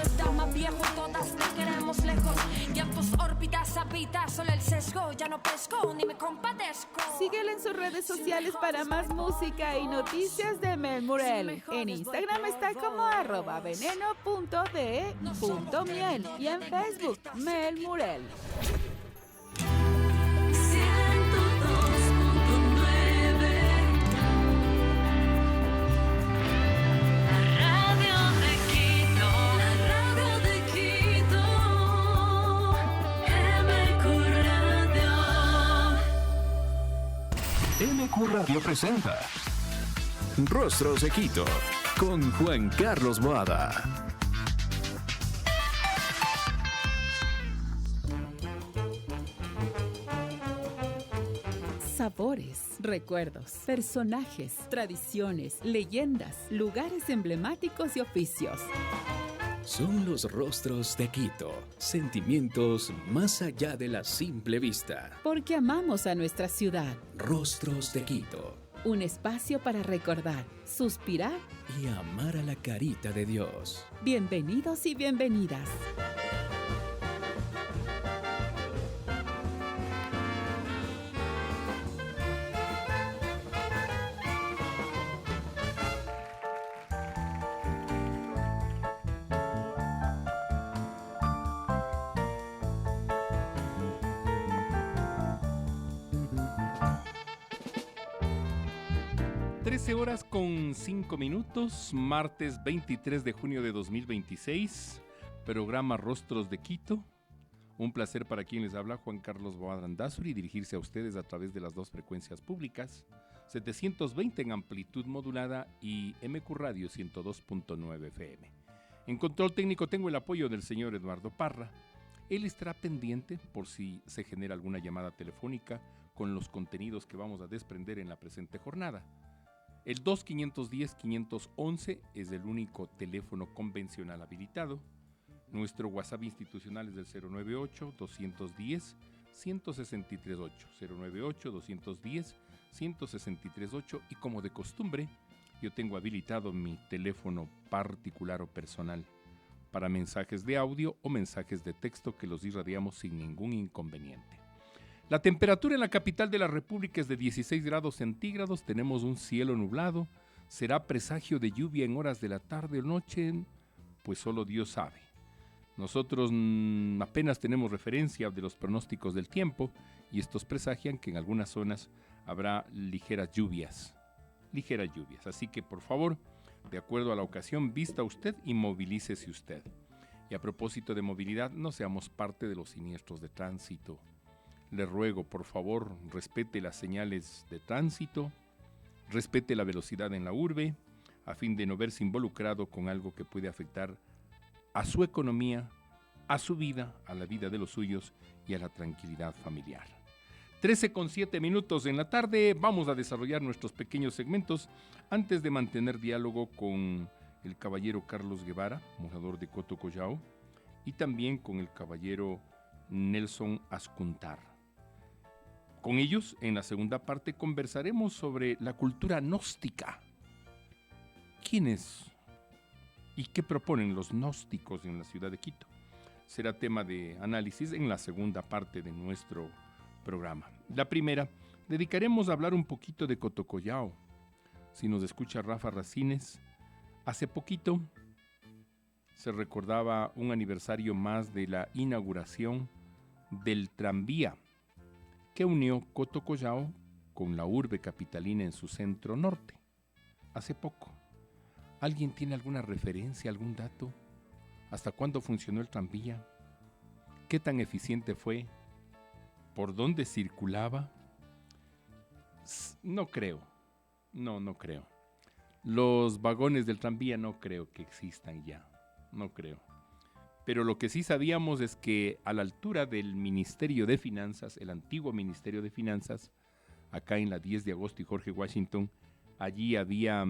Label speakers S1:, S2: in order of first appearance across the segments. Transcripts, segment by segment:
S1: Está más viejo, todas te queremos lejos. Y en tus órbitas habita solo el sesgo. Ya no pesco ni me compadezco.
S2: Síguele en sus redes sociales para más música y noticias de Mel Murel. En Instagram está como @veneno.de.miel y en Facebook Mel Murel.
S3: MQ Radio presenta Rostros de Quito con Juan Carlos Boada.
S2: Sabores, recuerdos, personajes, tradiciones, leyendas, lugares emblemáticos y oficios.
S3: Son los rostros de Quito, sentimientos más allá de la simple vista.
S2: Porque amamos a nuestra ciudad.
S3: Rostros de Quito.
S2: Un espacio para recordar, suspirar
S3: y amar a la carita de Dios.
S2: Bienvenidos y bienvenidas.
S4: Horas con 5 minutos, martes 23 de junio de 2026, programa Rostros de Quito. Un placer para quien les habla, Juan Carlos Boada Andazuri, dirigirse a ustedes a través de las dos frecuencias públicas, 720 en amplitud modulada y MQ Radio 102.9 FM. En control técnico tengo el apoyo del señor Eduardo Parra. Él estará pendiente por si se genera alguna llamada telefónica con los contenidos que vamos a desprender en la presente jornada. El 2510-511 es el único teléfono convencional habilitado. Nuestro WhatsApp institucional es del 098-210-1638. 098-210-1638. Y como de costumbre, yo tengo habilitado mi teléfono particular o personal para mensajes de audio o mensajes de texto que los irradiamos sin ningún inconveniente. La temperatura en la capital de la República es de 16 grados centígrados, tenemos un cielo nublado, será presagio de lluvia en horas de la tarde o noche, pues solo Dios sabe. Nosotros apenas tenemos referencia de los pronósticos del tiempo y estos presagian que en algunas zonas habrá ligeras lluvias, así que por favor, de acuerdo a la ocasión, vista usted y movilícese usted. Y a propósito de movilidad, no seamos parte de los siniestros de tránsito. Le ruego, por favor, respete las señales de tránsito, respete la velocidad en la urbe, a fin de no verse involucrado con algo que puede afectar a su economía, a su vida, a la vida de los suyos y a la tranquilidad familiar. 13:07 en la tarde, vamos a desarrollar nuestros pequeños segmentos antes de mantener diálogo con el caballero Carlos Guevara, morador de Cotocollao, y también con el caballero Nelson Ascuntar. Con ellos, en la segunda parte, conversaremos sobre la cultura gnóstica. ¿Quiénes y qué proponen los gnósticos en la ciudad de Quito? Será tema de análisis en la segunda parte de nuestro programa. La primera, dedicaremos a hablar un poquito de Cotocollao. Si nos escucha Rafa Racines, hace poquito se recordaba un aniversario más de la inauguración del tranvía que unió Cotocollao con la urbe capitalina en su centro norte. Hace poco. ¿Alguien tiene alguna referencia, algún dato? ¿Hasta cuándo funcionó el tranvía? ¿Qué tan eficiente fue? ¿Por dónde circulaba? No creo. No creo. Los vagones del tranvía no creo que existan ya. No creo. Pero lo que sí sabíamos es que a la altura del Ministerio de Finanzas, el antiguo Ministerio de Finanzas, acá en la 10 de agosto y Jorge Washington, allí había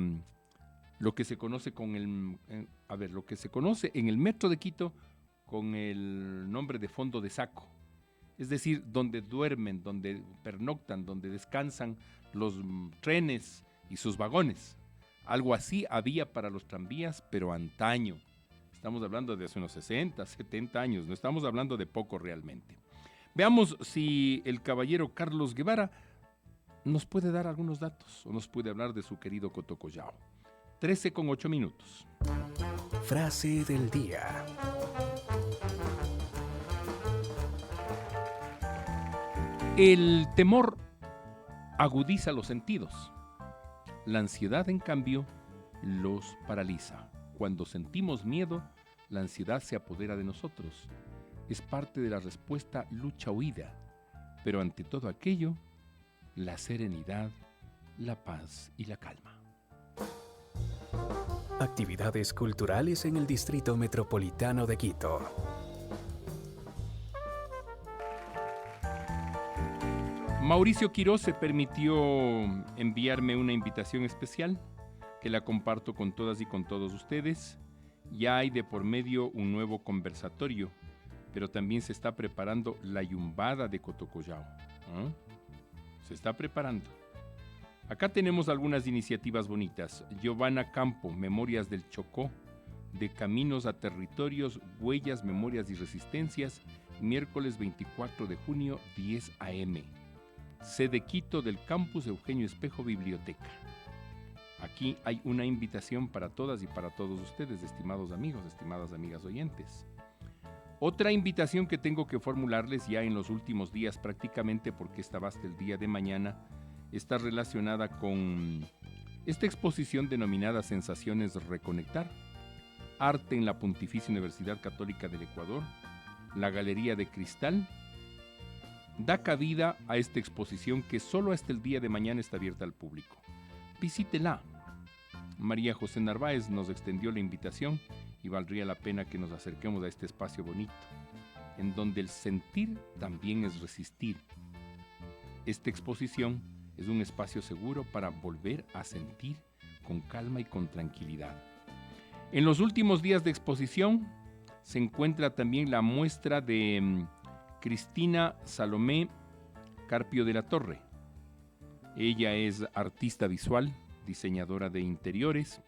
S4: lo que se conoce lo que se conoce en el metro de Quito con el nombre de fondo de saco. Es decir, donde duermen, donde pernoctan, donde descansan los trenes y sus vagones. Algo así había para los tranvías, pero antaño. Estamos hablando de hace unos 60, 70 años, no estamos hablando de poco realmente. Veamos si el caballero Carlos Guevara nos puede dar algunos datos o nos puede hablar de su querido Cotocollao. 13:08.
S3: Frase del día.
S4: El temor agudiza los sentidos. La ansiedad, en cambio, los paraliza. Cuando sentimos miedo, la ansiedad se apodera de nosotros. Es parte de la respuesta lucha-huida. Pero ante todo aquello, la serenidad, la paz y la calma.
S3: Actividades culturales en el Distrito Metropolitano de Quito.
S4: Mauricio Quiroz se permitió enviarme una invitación especial que la comparto con todas y con todos ustedes. Ya hay de por medio un nuevo conversatorio, pero también se está preparando la yumbada de Cotocollao. Se está preparando. Acá tenemos algunas iniciativas bonitas. Giovanna Campo, Memorias del Chocó, de Caminos a Territorios, Huellas, Memorias y Resistencias, miércoles 24 de junio, 10 a.m. Sede Quito del Campus Eugenio Espejo Biblioteca. Aquí hay una invitación para todas y para todos ustedes, estimados amigos, estimadas amigas oyentes. Otra invitación que tengo que formularles ya en los últimos días prácticamente, porque esta va hasta el día de mañana, está relacionada con esta exposición denominada Sensaciones Reconectar, Arte en la Pontificia Universidad Católica del Ecuador, la Galería de Cristal, da cabida a esta exposición que solo hasta el día de mañana está abierta al público. Visítela. María José Narváez nos extendió la invitación y valdría la pena que nos acerquemos a este espacio bonito, en donde el sentir también es resistir. Esta exposición es un espacio seguro para volver a sentir con calma y con tranquilidad. En los últimos días de exposición se encuentra también la muestra de Cristina Salomé Carpio de la Torre. Ella es artista visual, diseñadora de interiores.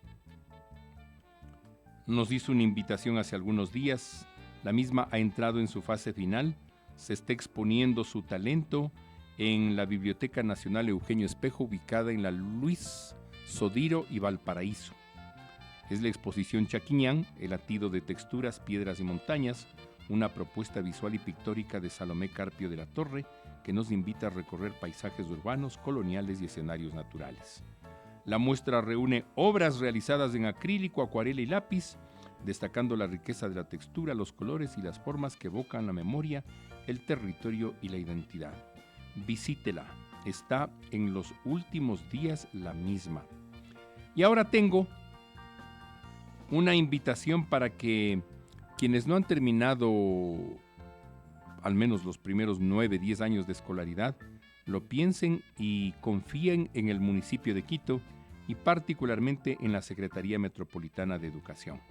S4: Nos hizo una invitación hace algunos días. La misma ha entrado en su fase final. Se está exponiendo su talento en la Biblioteca Nacional Eugenio Espejo, ubicada en la Luis Sodiro y Valparaíso. Es la exposición Chaquiñán, el latido de texturas, piedras y montañas, una propuesta visual y pictórica de Salomé Carpio de la Torre que nos invita a recorrer paisajes urbanos, coloniales y escenarios naturales. La muestra reúne obras realizadas en acrílico, acuarela y lápiz, destacando la riqueza de la textura, los colores y las formas que evocan la memoria, el territorio y la identidad. Visítela, está en los últimos días la misma. Y ahora tengo una invitación para que quienes no han terminado al menos los primeros 9, 10 años de escolaridad, lo piensen y confíen en el municipio de Quito y particularmente en la Secretaría Metropolitana de Educación.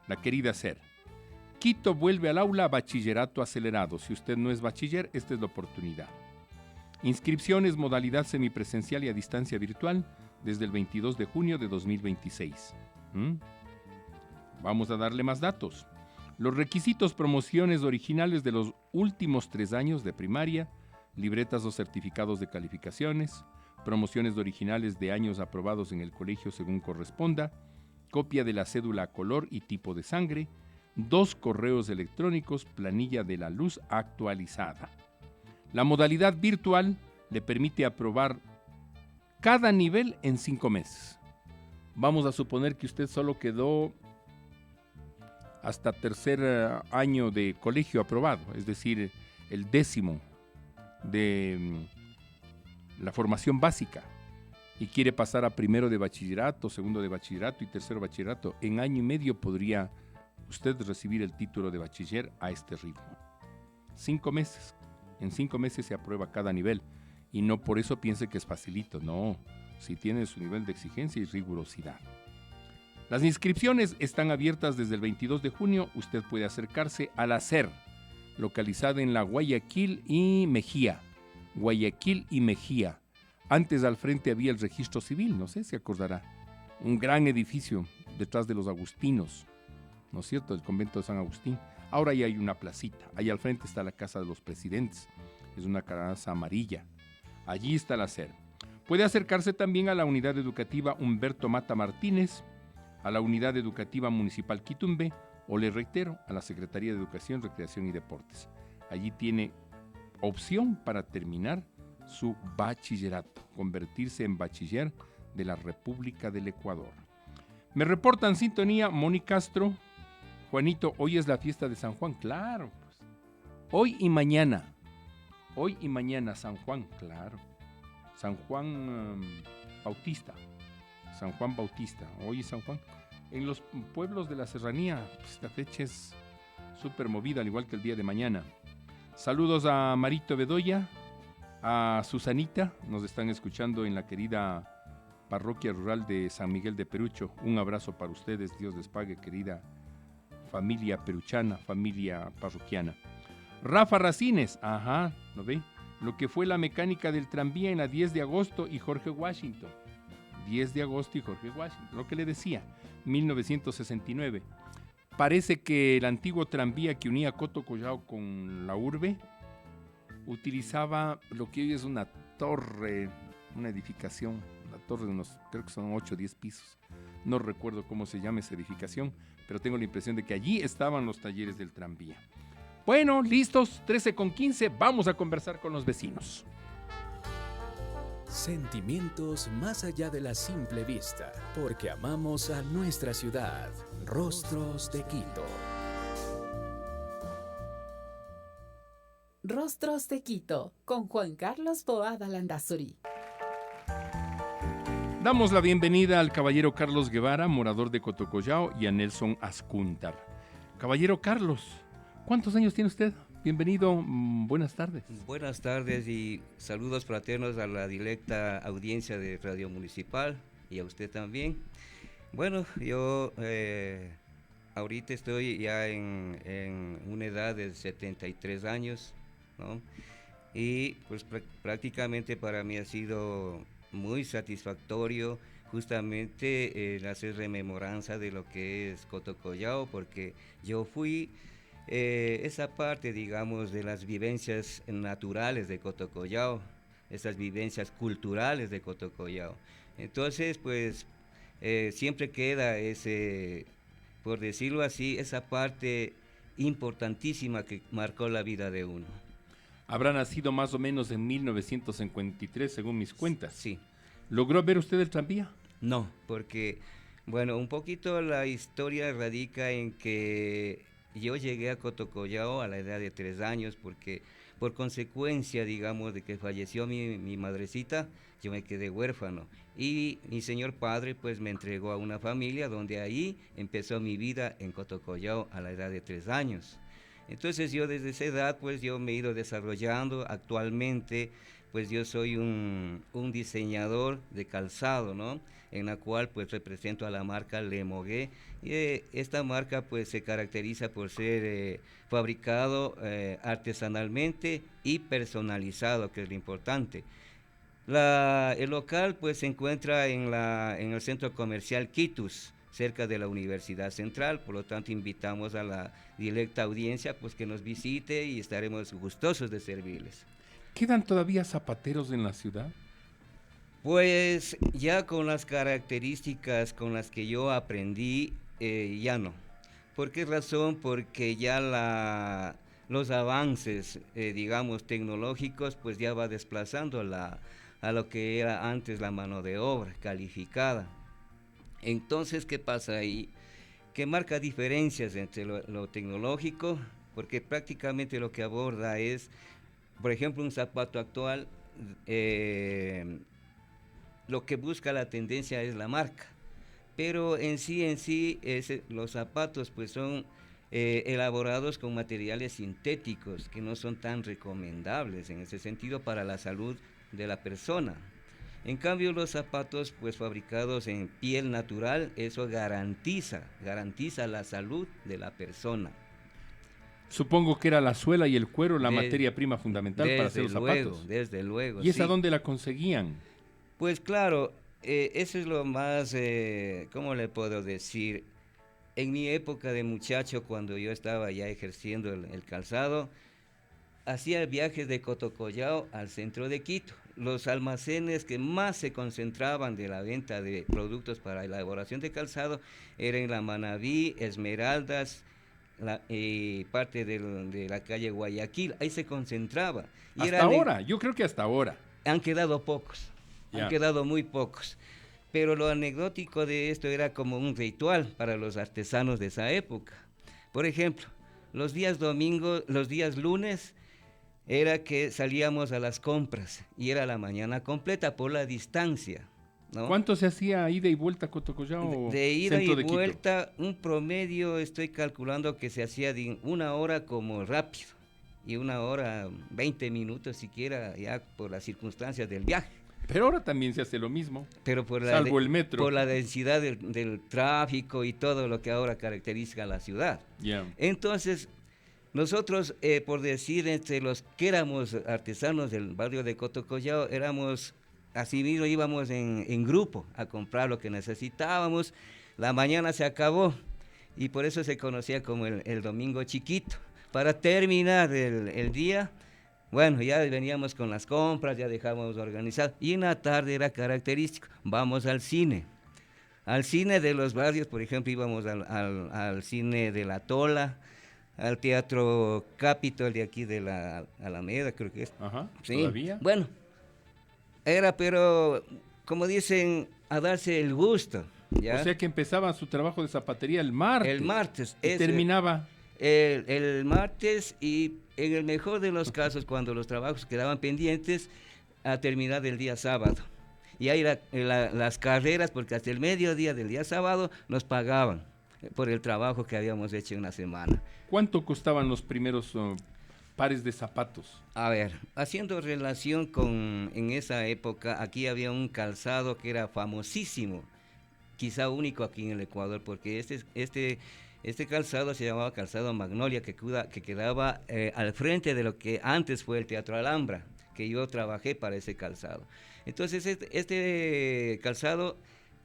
S4: La querida SER. Quito vuelve al aula bachillerato acelerado. Si usted no es bachiller, esta es la oportunidad. Inscripciones modalidad semipresencial y a distancia virtual desde el 22 de junio de 2026. Vamos a darle más datos. Los requisitos: promociones originales de los últimos 3 años de primaria, libretas o certificados de calificaciones, promociones originales de años aprobados en el colegio según corresponda, copia de la cédula a color y tipo de sangre, 2 correos electrónicos, planilla de la luz actualizada. La modalidad virtual le permite aprobar cada nivel en 5 meses. Vamos a suponer que usted solo quedó hasta 3er año de colegio aprobado, es decir, el 10º de la formación básica, y quiere pasar a 1º de bachillerato, 2º de bachillerato y 3º bachillerato. En año y medio podría usted recibir el título de bachiller a este ritmo. 5 meses. En 5 meses se aprueba cada nivel, y no por eso piense que es facilito, no. Si tiene su nivel de exigencia y rigurosidad. Las inscripciones están abiertas desde el 22 de junio. Usted puede acercarse a la SER, localizada en la Guayaquil y Mejía. Guayaquil y Mejía. Antes al frente había el registro civil, no sé si acordará. Un gran edificio detrás de los agustinos. ¿no es cierto?, del convento de San Agustín. Ahora ya hay una placita. Ahí al frente está la Casa de los Presidentes. Es una casa amarilla. Allí está la sede. Puede acercarse también a la Unidad Educativa Humberto Mata Martínez, a la Unidad Educativa Municipal Quitumbe, o le reitero, a la Secretaría de Educación, Recreación y Deportes. Allí tiene opción para terminar su bachillerato, convertirse en bachiller de la República del Ecuador. Me reportan sintonía Moni Castro. Juanito, hoy es la fiesta de San Juan. Claro, pues. Hoy y mañana, San Juan, claro. San Juan Bautista. San Juan Bautista, hoy es San Juan. En los pueblos de la serranía, pues, esta fecha es súper movida, al igual que el día de mañana. Saludos a Marito Bedoya, a Susanita, nos están escuchando en la querida parroquia rural de San Miguel de Perucho. Un abrazo para ustedes, Dios les pague, querida familia peruchana, familia parroquiana. Rafa Racines, ajá, ¿lo ve? Lo que fue la mecánica del tranvía en la 10 de agosto y Jorge Washington. 10 de agosto y Jorge Washington, lo que le decía, 1969. Parece que el antiguo tranvía que unía Coto Collao con la urbe utilizaba lo que hoy es una torre, una edificación, una torre de unos, creo que son 8 o 10 pisos. No recuerdo cómo se llama esa edificación, pero tengo la impresión de que allí estaban los talleres del tranvía. Bueno, listos, 13:15, vamos a conversar con los vecinos.
S3: Sentimientos más allá de la simple vista, porque amamos a nuestra ciudad. Rostros de Quito.
S2: Rostros de Quito, con Juan Carlos Boada Landazuri.
S4: Damos la bienvenida al caballero Carlos Guevara, morador de Coto Collao, y a Nelson Ascúntar. Caballero Carlos, ¿cuántos años tiene usted? Bienvenido, buenas tardes.
S5: Buenas tardes y saludos fraternos a la directa audiencia de Radio Municipal y a usted también. Bueno, yo ahorita estoy ya en una edad de 73 años, ¿no? Y pues prácticamente para mí ha sido muy satisfactorio justamente hacer rememoranza de lo que es Coto Collao, porque yo fui esa parte, digamos, de las vivencias naturales de Coto Collao, esas vivencias culturales de Coto Collao. Entonces, pues, siempre queda ese, por decirlo así, esa parte importantísima que marcó la vida de uno.
S4: Habrá nacido más o menos en 1953, según mis cuentas.
S5: Sí.
S4: ¿Logró ver usted el tranvía?
S5: No, porque, bueno, un poquito la historia radica en que yo llegué a Coto Collao a la edad de 3 años porque por consecuencia, digamos, de que falleció mi madrecita, yo me quedé huérfano. Y mi señor padre, pues, me entregó a una familia donde ahí empezó mi vida en Coto Collao a la edad de 3 años. Entonces yo desde esa edad, pues, yo me he ido desarrollando. Actualmente, pues, yo soy un diseñador de calzado, ¿no?, en la cual pues represento a la marca Lemogué. Y esta marca pues se caracteriza por ser fabricado artesanalmente y personalizado, que es lo importante. El local pues se encuentra en el centro comercial Quitus, cerca de la Universidad Central, por lo tanto invitamos a la directa audiencia pues que nos visite y estaremos gustosos de servirles.
S4: ¿Quedan todavía zapateros en la ciudad?
S5: Pues ya con las características con las que yo aprendí, ya no. ¿Por qué razón? Porque ya los avances, digamos, tecnológicos, pues ya va desplazando a lo que era antes la mano de obra calificada. Entonces, ¿qué pasa ahí? Que marca diferencias entre lo tecnológico, porque prácticamente lo que aborda es, por ejemplo, un zapato actual, lo que busca la tendencia es la marca, pero en sí los zapatos pues son elaborados con materiales sintéticos que no son tan recomendables en ese sentido para la salud de la persona. En cambio los zapatos pues fabricados en piel natural, eso garantiza la salud de la persona.
S4: Supongo que era la suela y el cuero la materia prima fundamental para hacer los zapatos.
S5: Desde luego.
S4: ¿Y esa dónde la conseguían?
S5: Pues claro, eso es lo más, ¿cómo le puedo decir? en mi época de muchacho, cuando yo estaba ya ejerciendo el calzado, hacía viajes de Cotocollao al centro de Quito. Los almacenes que más se concentraban de la venta de productos para la elaboración de calzado eran la Manabí, Esmeraldas, parte de la calle Guayaquil. Ahí se concentraba. Y
S4: hasta ahora, yo creo que hasta ahora.
S5: Han quedado pocos,
S4: Ya.
S5: han quedado muy pocos. Pero lo anecdótico de esto era como un ritual para los artesanos de esa época. Por ejemplo, los días domingos, los días lunes, era que salíamos a las compras y era la mañana completa por la distancia, ¿no?
S4: ¿Cuánto se hacía ida y vuelta a Cotocollao?
S5: De ida
S4: centro
S5: y
S4: de Quito?
S5: vuelta, un promedio estoy calculando que se hacía de 1 hora como rápido y 1 hora 20 minutos siquiera, ya por las circunstancias del viaje.
S4: Pero ahora también se hace lo mismo.
S5: Pero
S4: Salvo el metro.
S5: por la densidad del tráfico y todo lo que ahora caracteriza a la ciudad.
S4: Ya.
S5: Entonces, nosotros, por decir, entre los que éramos artesanos del barrio de Cotocollao, éramos, así mismo íbamos en grupo a comprar lo que necesitábamos. La mañana se acabó y por eso se conocía como el domingo chiquito. Para terminar el día, bueno, ya veníamos con las compras, ya dejábamos organizado. Y en la tarde era característico, vamos al cine. Al cine de los barrios, por ejemplo, íbamos al cine de La Tola, al Teatro Capitol de aquí de la Alameda, creo que es.
S4: Ajá,
S5: Sí.
S4: ¿todavía?
S5: Bueno, era, pero, como dicen, a darse el gusto, ¿ya?
S4: O sea que empezaba su trabajo de zapatería el martes.
S5: El martes.
S4: Y terminaba.
S5: El martes y en el mejor de los casos, cuando los trabajos quedaban pendientes, a terminar el día sábado. Y ahí las carreras, porque hasta el mediodía del día sábado nos pagaban por el trabajo que habíamos hecho en una semana.
S4: ¿Cuánto costaban los primeros pares de zapatos?
S5: A ver, haciendo relación en esa época, aquí había un calzado que era famosísimo, quizá único aquí en el Ecuador, porque este calzado se llamaba Calzado Magnolia, que quedaba al frente de lo que antes fue el Teatro Alhambra, que yo trabajé para ese calzado. Entonces, este calzado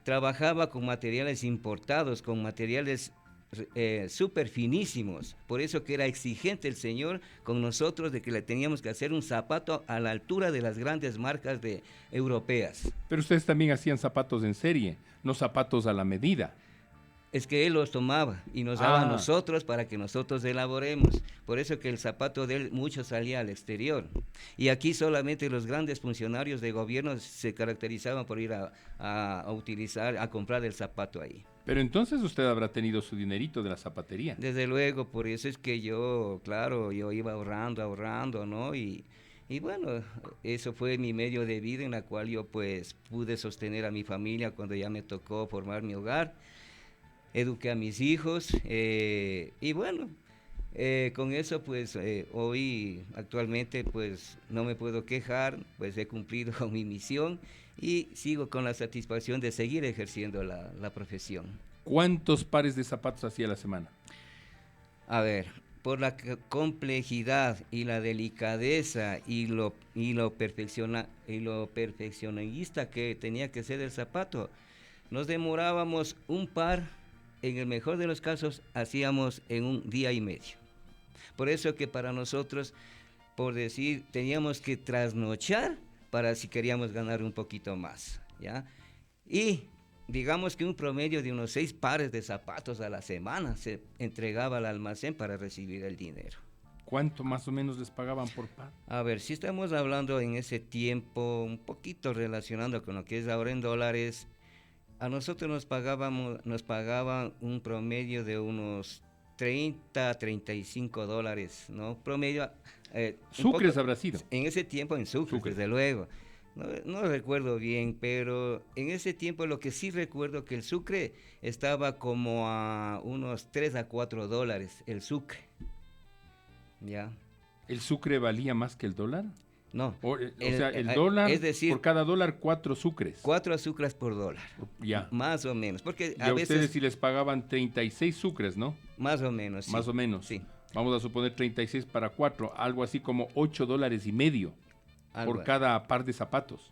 S5: trabajaba con materiales importados, con materiales súper finísimos. Por eso que era exigente el señor con nosotros de que le teníamos que hacer un zapato a la altura de las grandes marcas europeas.
S4: Pero ustedes también hacían zapatos en serie, no zapatos a la medida.
S5: Es que él los tomaba y nos daba a nosotros para que nosotros elaboremos. Por eso que el zapato de él mucho salía al exterior. Y aquí solamente los grandes funcionarios de gobierno se caracterizaban por ir a comprar el zapato ahí.
S4: Pero entonces usted habrá tenido su dinerito de la zapatería.
S5: Desde luego, por eso es que yo iba ahorrando, ¿no? Y bueno, eso fue mi medio de vida en la cual yo pues pude sostener a mi familia cuando ya me tocó formar mi hogar. Eduqué a mis hijos y bueno, con eso pues hoy actualmente pues no me puedo quejar, pues he cumplido con mi misión y sigo con la satisfacción de seguir ejerciendo la profesión.
S4: ¿Cuántos pares de zapatos hacía a la semana?
S5: A ver, por la complejidad y la delicadeza y lo perfeccionista que tenía que ser el zapato, nos demorábamos un par. En el mejor de los casos, hacíamos en 1 día y medio. Por eso que para nosotros, por decir, teníamos que trasnochar para si queríamos ganar un poquito más, ¿ya? Y digamos que un promedio de unos 6 pares de zapatos a la semana se entregaba al almacén para recibir el dinero.
S4: ¿Cuánto más o menos les pagaban por par?
S5: A ver, si estamos hablando en ese tiempo, un poquito relacionando con lo que es ahora en dólares, a nosotros nos pagaban un promedio de unos 30, 35 dólares, ¿no? Promedio.
S4: ¿Sucres habrá sido?
S5: En ese tiempo en sucres, desde luego. No recuerdo bien, pero en ese tiempo lo que sí recuerdo que el sucre estaba como a unos 3 a 4 dólares, el sucre. ¿Ya?
S4: ¿El sucre valía más que el dólar?
S5: No.
S4: O sea, el dólar,
S5: es decir,
S4: por cada dólar 4 sucres.
S5: 4 sucres por dólar.
S4: Ya.
S5: Más o menos. Porque
S4: a ustedes sí les pagaban 36 sucres, ¿no?
S5: Más o menos, sí.
S4: Más o menos.
S5: Sí.
S4: Vamos a suponer 36 para 4, algo así como $8.50 por cada par de zapatos.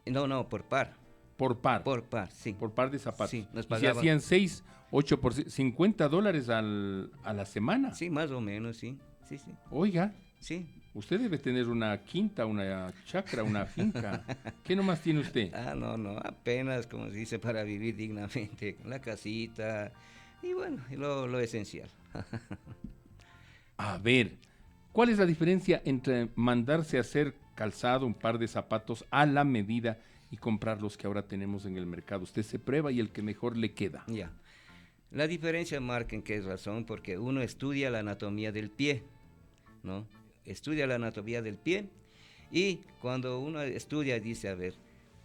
S5: No, por par.
S4: Por par.
S5: Por par, sí.
S4: Por par de zapatos.
S5: Sí, nos
S4: y si
S5: pagaban.
S4: hacían 6, 8 por $50 a la semana.
S5: Sí, más o menos, sí. Sí, sí.
S4: Oiga,
S5: Sí.
S4: usted debe tener una quinta, una chacra, una finca. ¿Qué nomás tiene usted?
S5: No, apenas, como se dice, para vivir dignamente, la casita y bueno, lo esencial.
S4: A ver, ¿cuál es la diferencia entre mandarse a hacer calzado, un par de zapatos a la medida y comprar los que ahora tenemos en el mercado? Usted se prueba y el que mejor le queda.
S5: Ya. La diferencia marca en qué razón, porque uno estudia la anatomía del pie, ¿no? Estudia la anatomía del pie y cuando uno estudia dice, a ver,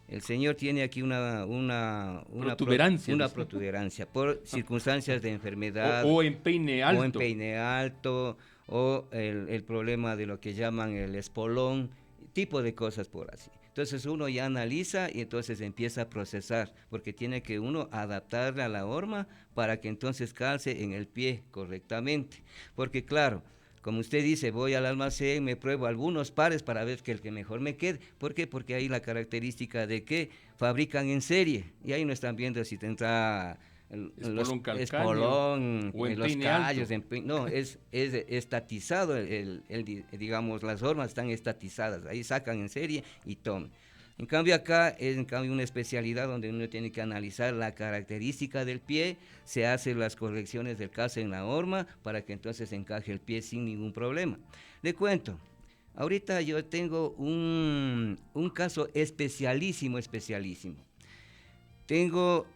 S5: el señor tiene aquí una
S4: Protuberancia,
S5: una
S4: dice.
S5: protuberancia por circunstancias de enfermedad
S4: O en peine alto.
S5: o en peine alto o el problema de lo que llaman el espolón, tipo de cosas por así. Entonces uno ya analiza y entonces empieza a procesar, porque tiene que uno adaptarle a la horma para que entonces calce en el pie correctamente. Porque claro, como usted dice, voy al almacén, me pruebo algunos pares para ver que el que mejor me quede. ¿Por qué? Porque hay la característica de que fabrican en serie y ahí no están viendo si tendrá
S4: Espolón calcáneo,
S5: espolón,
S4: o en
S5: los
S4: peine
S5: callos,
S4: alto.
S5: no, es estatizado, digamos, las hormas están estatizadas, ahí sacan en serie y toman. En cambio acá es una especialidad donde uno tiene que analizar la característica del pie, se hacen las correcciones del calce en la horma para que entonces encaje el pie sin ningún problema. Le cuento, ahorita yo tengo un caso especialísimo. Tengo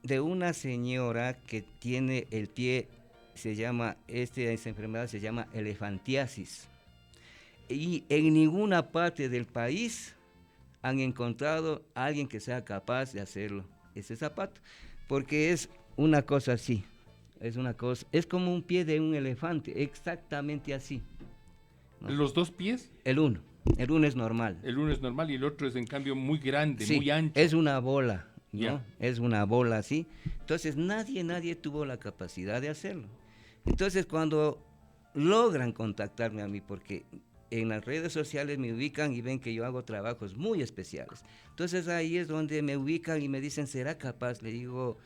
S5: de una señora que tiene el pie, esa enfermedad se llama elefantiasis. Y en ninguna parte del país han encontrado a alguien que sea capaz de hacerlo, ese zapato. Porque es una cosa así, es como un pie de un elefante, exactamente así. ¿No?
S4: ¿Los dos pies?
S5: El uno es normal.
S4: El uno es normal y el otro es en cambio muy grande,
S5: Sí,
S4: muy ancho.
S5: es una bola, ¿no?
S4: Ya.
S5: Es una bola así. Entonces nadie tuvo la capacidad de hacerlo. Entonces cuando logran contactarme a mí, porque en las redes sociales me ubican y ven que yo hago trabajos muy especiales. Entonces ahí es donde me ubican y me dicen, ¿será capaz? Le digo,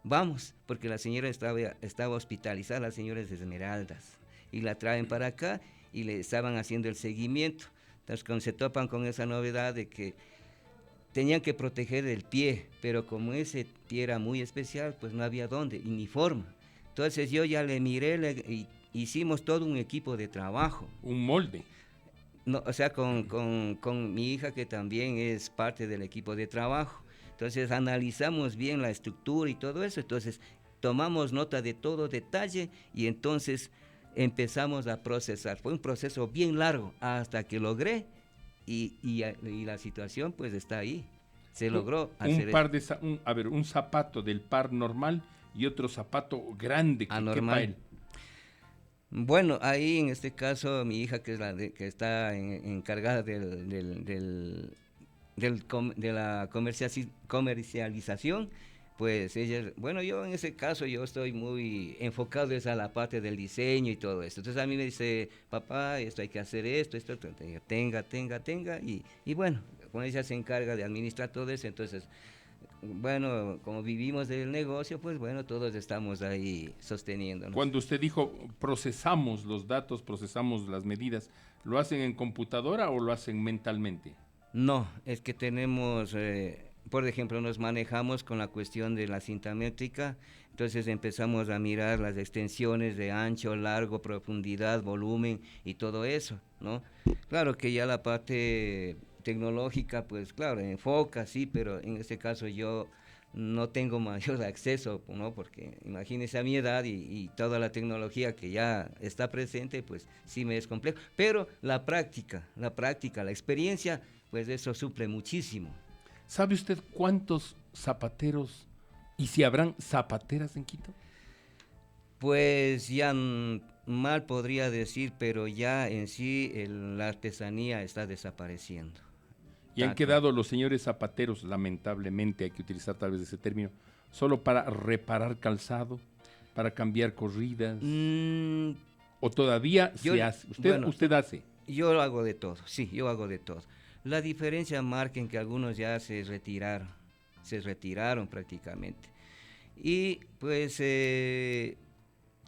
S5: vamos, porque la señora estaba hospitalizada, la señora es de Esmeraldas, y la traen para acá y le estaban haciendo el seguimiento. Entonces cuando se topan con esa novedad de que tenían que proteger el pie, pero como ese pie era muy especial, pues no había dónde, y ni forma. Entonces yo ya le miré, y hicimos todo un equipo de trabajo.
S4: Un molde.
S5: No, o sea, con mi hija que también es parte del equipo de trabajo. Entonces analizamos bien la estructura y todo eso, entonces tomamos nota de todo detalle y entonces empezamos a procesar. Fue un proceso bien largo hasta que logré y la situación pues está ahí. Se logró hacer
S4: un zapato del par normal y otro zapato grande que
S5: anormal.
S4: quepa él.
S5: Bueno, ahí en este caso mi hija, que es que está encargada de la comercialización, pues ella, bueno, yo en ese caso yo estoy muy enfocado a la parte del diseño y todo esto. Entonces a mí me dice, papá, esto hay que hacer esto, tenga, y bueno, con ella se encarga de administrar todo eso. Entonces, bueno, como vivimos del negocio, pues bueno, todos estamos ahí sosteniéndonos.
S4: Cuando usted dijo procesamos los datos, procesamos las medidas, ¿lo hacen en computadora o lo hacen mentalmente?
S5: No, es que tenemos, por ejemplo, nos manejamos con la cuestión de la cinta métrica, entonces empezamos a mirar las extensiones de ancho, largo, profundidad, volumen y todo eso, ¿no? Claro que ya la parte tecnológica, pues claro, enfoca, sí, pero en este caso yo no tengo mayor acceso, ¿no? Porque imagínese a mi edad y toda la tecnología que ya está presente, pues sí me es complejo. Pero la práctica, la experiencia, pues eso suple muchísimo.
S4: ¿Sabe usted cuántos zapateros y si habrán zapateras en Quito?
S5: Pues ya mal podría decir, pero ya en sí la artesanía está desapareciendo.
S4: Y han quedado los señores zapateros, lamentablemente hay que utilizar tal vez ese término, solo para reparar calzado, para cambiar corridas, o todavía se hace. Usted hace.
S5: Yo lo hago de todo, sí, yo hago de todo. La diferencia marca en que algunos ya se retiraron prácticamente. Y pues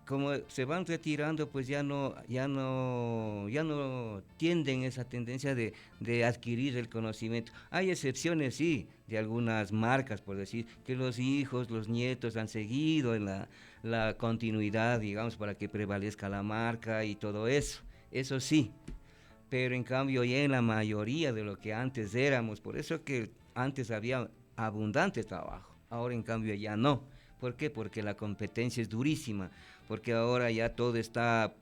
S5: como se van retirando, pues ya no tienden esa tendencia de adquirir el conocimiento. Hay excepciones, sí, de algunas marcas, por decir, que los hijos, los nietos han seguido en la continuidad, digamos, para que prevalezca la marca y todo eso sí. Pero en cambio ya en la mayoría de lo que antes éramos, por eso que antes había abundante trabajo, ahora en cambio ya no. ¿Por qué? Porque la competencia es durísima, porque ahora ya todo está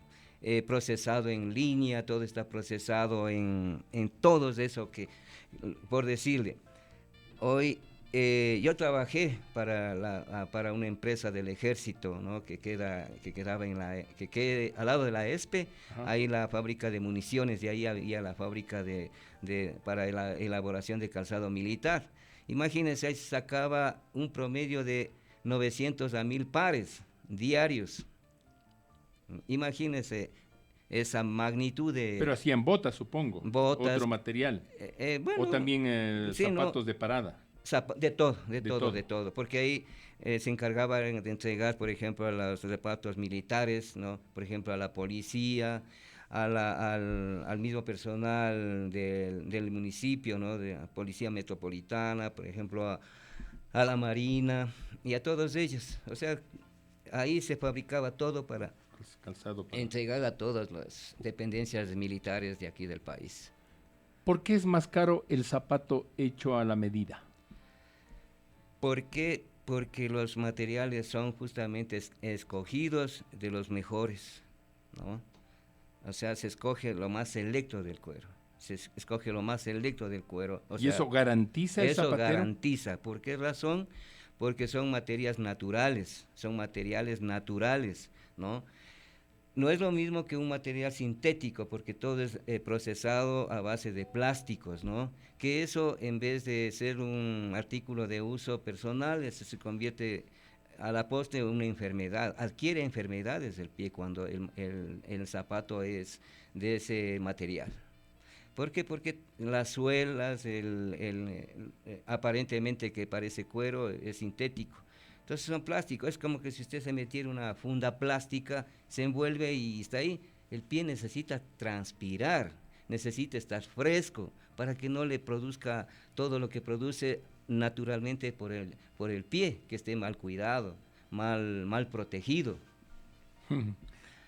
S5: procesado en línea, todo está procesado en todo eso que, por decirle, hoy yo trabajé para una empresa del ejército, ¿no? que queda al lado de la ESPE. Ajá. Ahí la fábrica de municiones, de ahí había la fábrica para la elaboración de calzado militar. Imagínense, ahí se sacaba un promedio de 900 a 1000 pares diarios. Imagínense esa magnitud de...
S4: Pero hacían botas, supongo.
S5: Botas.
S4: Otro material.
S5: Bueno,
S4: o también
S5: sí,
S4: zapatos de parada.
S5: De todo. Porque ahí se encargaban de entregar, por ejemplo, a los repartos militares, ¿no? Por ejemplo, a la policía, al mismo personal del municipio, ¿no? De la policía metropolitana, por ejemplo, a la marina y a todos ellos. O sea, ahí se fabricaba todo para entregar a todas las dependencias militares de aquí del país.
S4: ¿Por qué es más caro el zapato hecho a la medida?
S5: ¿Por qué? Porque los materiales son justamente escogidos de los mejores, ¿no? O sea, se escoge lo más selecto del cuero.
S4: ¿Y eso garantiza el zapatero?
S5: Eso garantiza. ¿Por qué razón? Porque son materiales naturales, ¿no? No es lo mismo que un material sintético, porque todo es procesado a base de plásticos, ¿no? Que eso, en vez de ser un artículo de uso personal, eso se convierte a la postre en una enfermedad. Adquiere enfermedades el pie cuando el zapato es de ese material. ¿Por qué? Porque las suelas, aparentemente que parece cuero, es sintético. Entonces son plásticos, es como que si usted se metiera una funda plástica, se envuelve y está ahí. El pie necesita transpirar, necesita estar fresco para que no le produzca todo lo que produce naturalmente por el pie, que esté mal cuidado, mal protegido.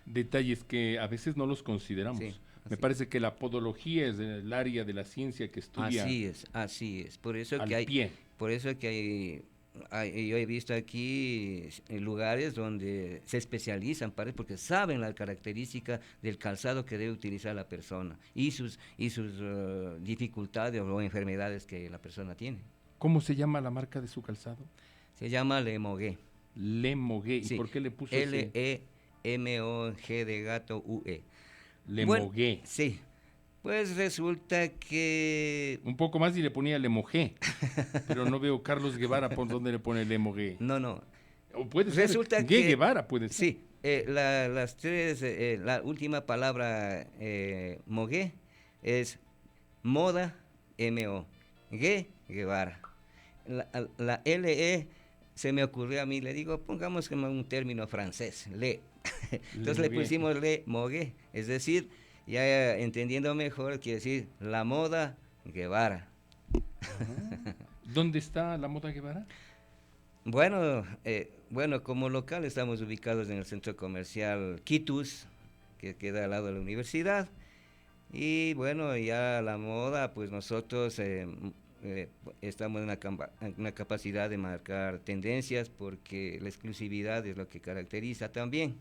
S4: Detalles que a veces no los consideramos.
S5: Sí,
S4: me parece que la podología es el área de la ciencia que estudia
S5: así es. Por eso
S4: al
S5: que hay,
S4: pie.
S5: Por eso que yo he visto aquí lugares donde se especializan porque saben la característica del calzado que debe utilizar la persona y sus dificultades o enfermedades que la persona tiene.
S4: ¿Cómo se llama la marca de su calzado?
S5: Se llama Lemogué.
S4: Lemogué. ¿Y
S5: sí.
S4: por qué le puso
S5: L-E-M-O-G de gato U-E?
S4: Lemogué.
S5: Bueno, sí. Pues resulta que...
S4: Un poco más y le ponía Lemogué, pero no veo Carlos Guevara por dónde le pone Lemogué.
S5: No.
S4: O puede ser
S5: resulta que
S4: Guevara, puede ser.
S5: Sí, las tres, la última palabra mogué es moda, M-O, Guevara. La L-E se me ocurrió a mí, le digo, pongamos como un término francés, Entonces le pusimos Lemogué, es decir, ya entendiendo mejor, quiere decir la moda Guevara.
S4: ¿Dónde está la moda Guevara?
S5: Bueno, como local estamos ubicados en el centro comercial Quitus, que queda al lado de la universidad. Y bueno, ya la moda, pues nosotros estamos en una capacidad de marcar tendencias porque la exclusividad es lo que caracteriza también.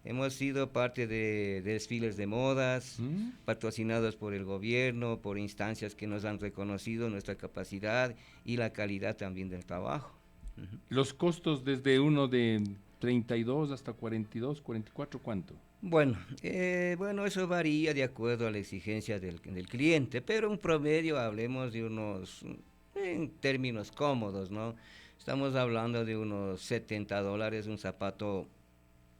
S5: Hemos sido parte de desfiles de modas, patrocinados por el gobierno, por instancias que nos han reconocido nuestra capacidad y la calidad también del trabajo.
S4: Los costos desde uno de 32 hasta 42, 44, ¿cuánto?
S5: Bueno, eso varía de acuerdo a la exigencia del cliente, pero un promedio, hablemos de unos, en términos cómodos, ¿no? Estamos hablando de unos $70, un zapato,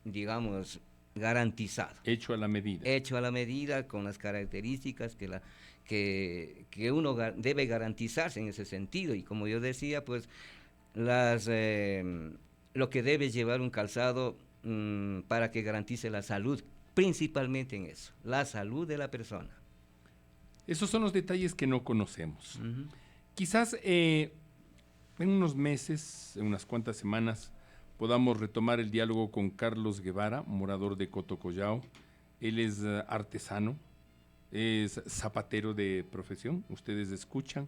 S5: digamos, garantizado.
S4: Hecho a la medida.
S5: Hecho a la medida, con las características que uno debe garantizarse en ese sentido. Y como yo decía, pues las lo que debe llevar un calzado para que garantice la salud, principalmente en eso, la salud de la persona.
S4: Esos son los detalles que no conocemos. Quizás en unos meses, en unas cuantas semanas, podamos retomar el diálogo con Carlos Guevara, morador de Cotocollao. Él es artesano, es zapatero de profesión, ustedes escuchan,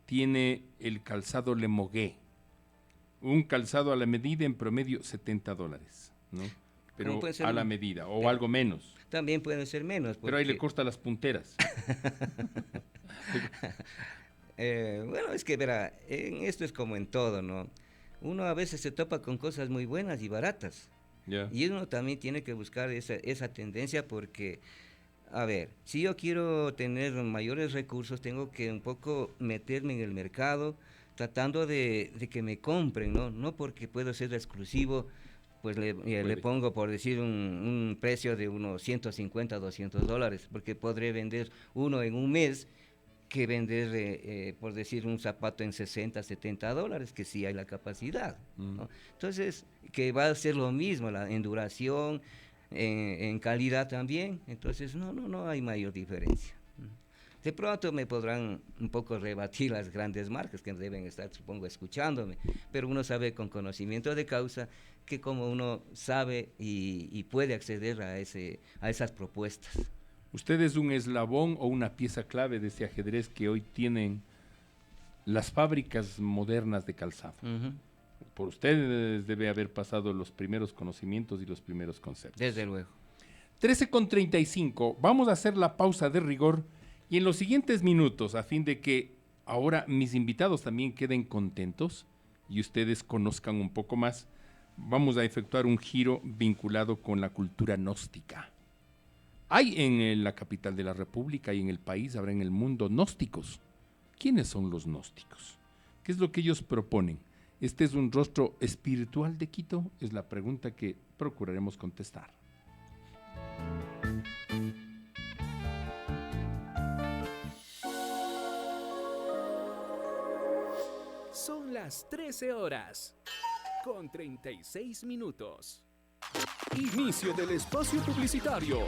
S4: tiene el calzado Lemogué, un calzado a la medida en promedio $70, ¿no? Pero a la medida, o algo menos.
S5: También pueden ser menos.
S4: Pero ahí le corta las punteras.
S5: Bueno, es que verá, en esto es como en todo, ¿no? Uno a veces se topa con cosas muy buenas y baratas.
S4: Yeah.
S5: Y uno también tiene que buscar esa tendencia porque, a ver, si yo quiero tener mayores recursos, tengo que un poco meterme en el mercado, tratando de que me compren, ¿no? No porque puedo ser exclusivo, pues le pongo, por decir, un precio de unos $150, $200, porque podré vender uno en un mes, que vender, por decir, un zapato en $60, $70, que sí hay la capacidad, ¿no? Entonces, que va a ser lo mismo en duración, en calidad también, entonces no hay mayor diferencia. De pronto me podrán un poco rebatir las grandes marcas que deben estar, supongo, escuchándome, pero uno sabe con conocimiento de causa que como uno sabe y puede acceder a esas propuestas.
S4: Usted es un eslabón o una pieza clave de ese ajedrez que hoy tienen las fábricas modernas de calzado. Por usted debe haber pasado los primeros conocimientos y los primeros conceptos.
S5: Desde luego.
S4: 13:35, vamos a hacer la pausa de rigor y en los siguientes minutos, a fin de que ahora mis invitados también queden contentos y ustedes conozcan un poco más, vamos a efectuar un giro vinculado con la cultura gnóstica. Hay en la capital de la República y en el país, habrá en el mundo gnósticos. ¿Quiénes son los gnósticos? ¿Qué es lo que ellos proponen? ¿Este es un rostro espiritual de Quito? Es la pregunta que procuraremos contestar.
S3: Son las 13 horas, con 36 minutos. Inicio del espacio publicitario.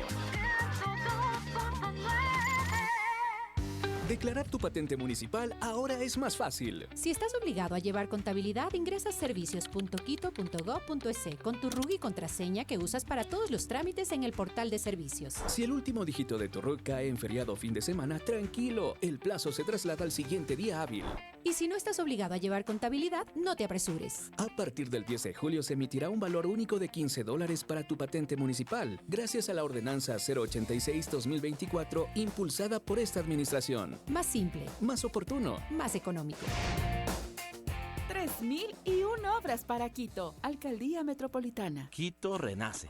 S3: Declarar tu patente municipal ahora es más fácil.
S6: Si estás obligado a llevar contabilidad, ingresa a servicios.quito.gov.es con tu RUC y contraseña que usas para todos los trámites en el portal de servicios.
S3: Si el último dígito de tu RUC cae en feriado o fin de semana, tranquilo, el plazo se traslada al siguiente día hábil.
S6: Y si no estás obligado a llevar contabilidad, no te apresures.
S3: A partir del 10 de julio se emitirá un valor único de $15 para tu patente municipal, gracias a la ordenanza 086-2024 impulsada por esta administración.
S6: Más simple,
S3: Más oportuno.
S6: más económico.
S2: 3001 obras para Quito, Alcaldía Metropolitana.
S7: Quito renace.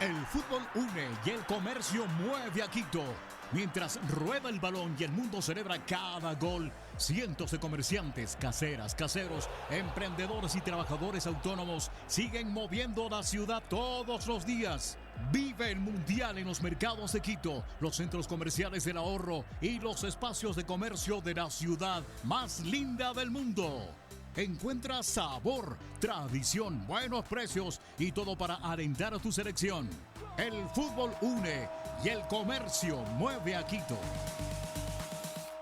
S8: El fútbol une y el comercio mueve a Quito. Mientras rueda el balón y el mundo celebra cada gol, cientos de comerciantes, caseras, caseros, emprendedores y trabajadores autónomos siguen moviendo la ciudad todos los días. Vive el Mundial en los mercados de Quito, los centros comerciales del ahorro y los espacios de comercio de la ciudad más linda del mundo. Encuentra sabor, tradición, buenos precios y todo para alentar a tu selección. El fútbol une y el comercio mueve a Quito.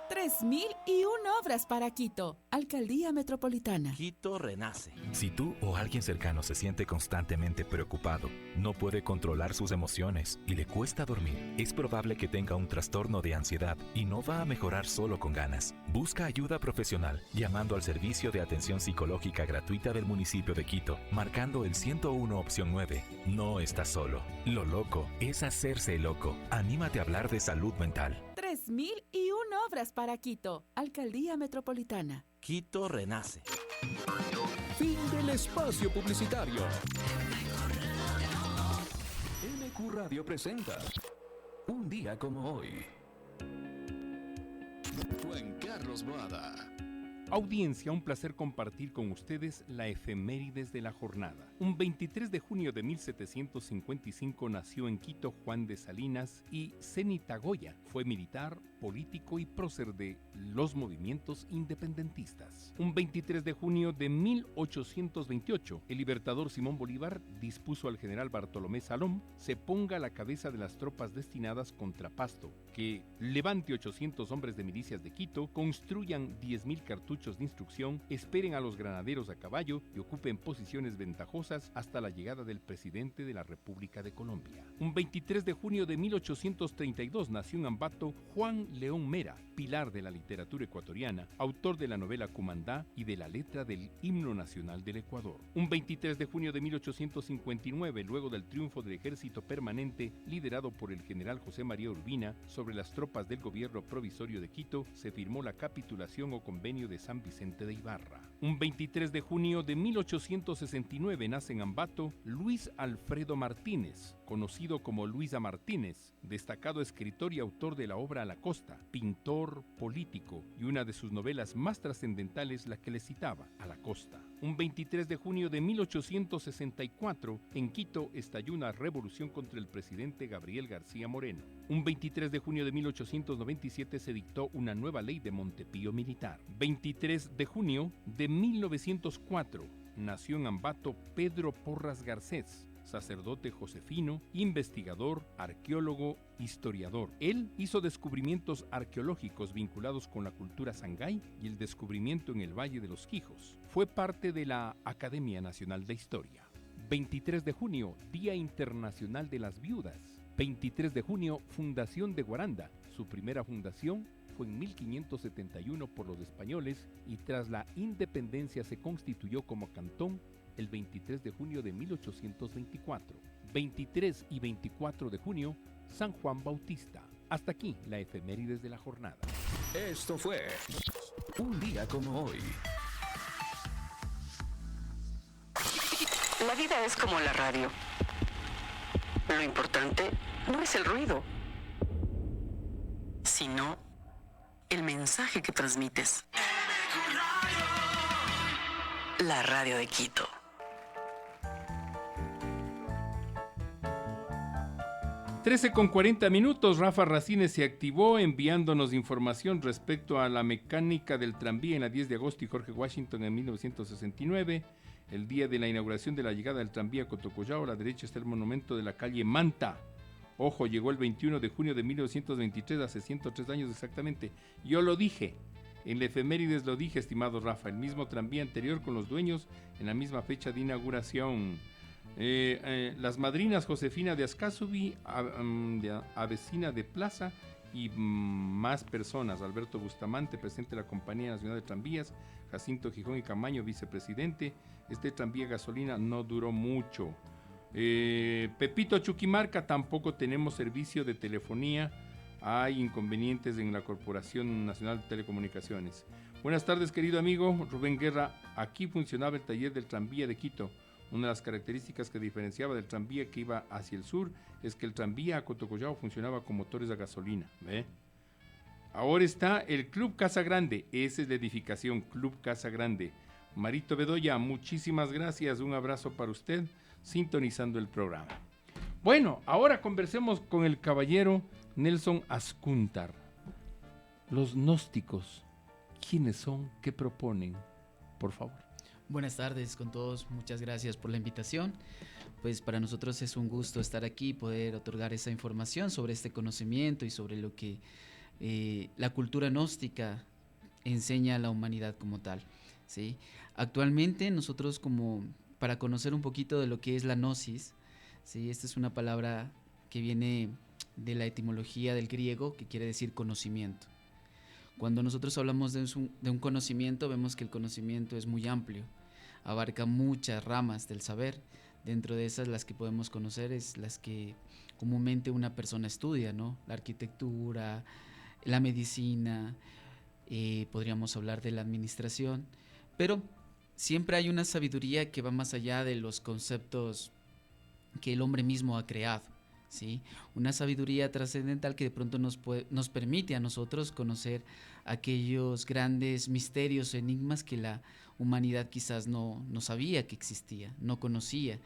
S2: 3001 obras para Quito, Alcaldía Metropolitana.
S7: Quito renace.
S9: Si tú o alguien cercano se siente constantemente preocupado, no puede controlar sus emociones y le cuesta dormir, es probable que tenga un trastorno de ansiedad y no va a mejorar solo con ganas. Busca ayuda profesional llamando al servicio de atención psicológica gratuita del municipio de Quito, marcando el 101 opción 9. No estás solo. Lo loco es hacerse loco. Anímate a hablar de salud mental.
S2: 3001 obras para Quito, Alcaldía Metropolitana.
S7: Quito renace.
S3: Fin del espacio publicitario. MQ Radio presenta Un día como hoy.
S10: Juan Carlos Boada.
S4: Audiencia, un placer compartir con ustedes la efemérides de la jornada. Un 23 de junio de 1755 nació en Quito Juan de Salinas y Zenitagoya. Fue militar, político y prócer de los movimientos independentistas. Un 23 de junio de 1828, el libertador Simón Bolívar dispuso al general Bartolomé Salom se ponga a la cabeza de las tropas destinadas contra Pasto, que levante 800 hombres de milicias de Quito, construyan 10.000 cartuchos de instrucción, esperen a los granaderos a caballo y ocupen posiciones ventajosas hasta la llegada del presidente de la República de Colombia. Un 23 de junio de 1832 nació en Ambato Juan León Mera, pilar de la literatura ecuatoriana, autor de la novela Cumandá y de la letra del himno nacional del Ecuador. Un 23 de junio de 1859, luego del triunfo del ejército permanente liderado por el general José María Urbina sobre las tropas del gobierno provisorio de Quito, se firmó la capitulación o convenio de San Vicente de Ibarra. Un 23 de junio de 1869 nace en Ambato Luis Alfredo Martínez, conocido como Luisa Martínez, destacado escritor y autor de la obra A la Costa, pintor, político, y una de sus novelas más trascendentales la que le citaba, A la Costa. Un 23 de junio de 1864, en Quito estalló una revolución contra el presidente Gabriel García Moreno. Un 23 de junio de 1897 se dictó una nueva ley de Montepío militar. 23 de junio de 1904, nació en Ambato Pedro Porras Garcés, sacerdote josefino, investigador, arqueólogo, historiador. Él hizo descubrimientos arqueológicos vinculados con la cultura sangay y el descubrimiento en el Valle de los Quijos. Fue parte de la Academia Nacional de Historia. 23 de junio, Día Internacional de las Viudas. 23 de junio, Fundación de Guaranda. Su primera fundación fue en 1571 por los españoles y tras la independencia se constituyó como cantón el 23 de junio de 1824. 23 y 24 de junio, San Juan Bautista. Hasta aquí la efemérides de la jornada.
S3: Esto fue un día como hoy.
S10: La vida es como la radio. Lo importante no es el ruido, sino el mensaje que transmites. La radio de Quito.
S4: Con 40 minutos, Rafa Racines se activó enviándonos información respecto a la mecánica del tranvía en la 10 de agosto y Jorge Washington en 1969. El día de la inauguración de la llegada del tranvía a Cotocollao, a la derecha está el monumento de la calle Manta. Ojo, llegó el 21 de junio de 1923, hace 103 años exactamente. Yo lo dije, en la efemérides lo dije, estimado Rafa, el mismo tranvía anterior con los dueños en la misma fecha de inauguración. Las madrinas Josefina de Azcázubi, Avecina de Plaza y más personas. Alberto Bustamante, presidente de la Compañía Nacional de Tranvías, Jacinto Gijón y Camaño, vicepresidente. Este tranvía gasolina no duró mucho. Pepito Chuquimarca, tampoco tenemos servicio de telefonía. Hay inconvenientes en la Corporación Nacional de Telecomunicaciones. Buenas tardes, querido amigo Rubén Guerra. Aquí funcionaba el taller del tranvía de Quito. Una de las características que diferenciaba del tranvía que iba hacia el sur es que el tranvía a Cotocollao funcionaba con motores a gasolina. ¿Ve? Ahora está el Club Casa Grande. Esa es la edificación, Club Casa Grande. Marito Bedoya, muchísimas gracias. Un abrazo para usted, sintonizando el programa. Bueno, ahora conversemos con el caballero Nelson Ascúntar. Los gnósticos, ¿quiénes son? ¿Qué proponen? Por favor.
S11: Buenas tardes con todos, muchas gracias por la invitación. Pues para nosotros es un gusto estar aquí y poder otorgar esa información sobre este conocimiento y sobre lo que la cultura gnóstica enseña a la humanidad como tal, ¿sí? Actualmente nosotros, como para conocer un poquito de lo que es la gnosis, ¿sí? Esta es una palabra que viene de la etimología del griego, que quiere decir conocimiento. Cuando nosotros hablamos de un conocimiento, vemos que el conocimiento es muy amplio, abarca muchas ramas del saber. Dentro de esas, las que podemos conocer es las que comúnmente una persona estudia, ¿no? La arquitectura, la medicina, podríamos hablar de la administración, pero siempre hay una sabiduría que va más allá de los conceptos que el hombre mismo ha creado, ¿sí? Una sabiduría trascendental que de pronto nos permite a nosotros conocer aquellos grandes misterios, enigmas que la humanidad quizás no sabía que existía, no conocía.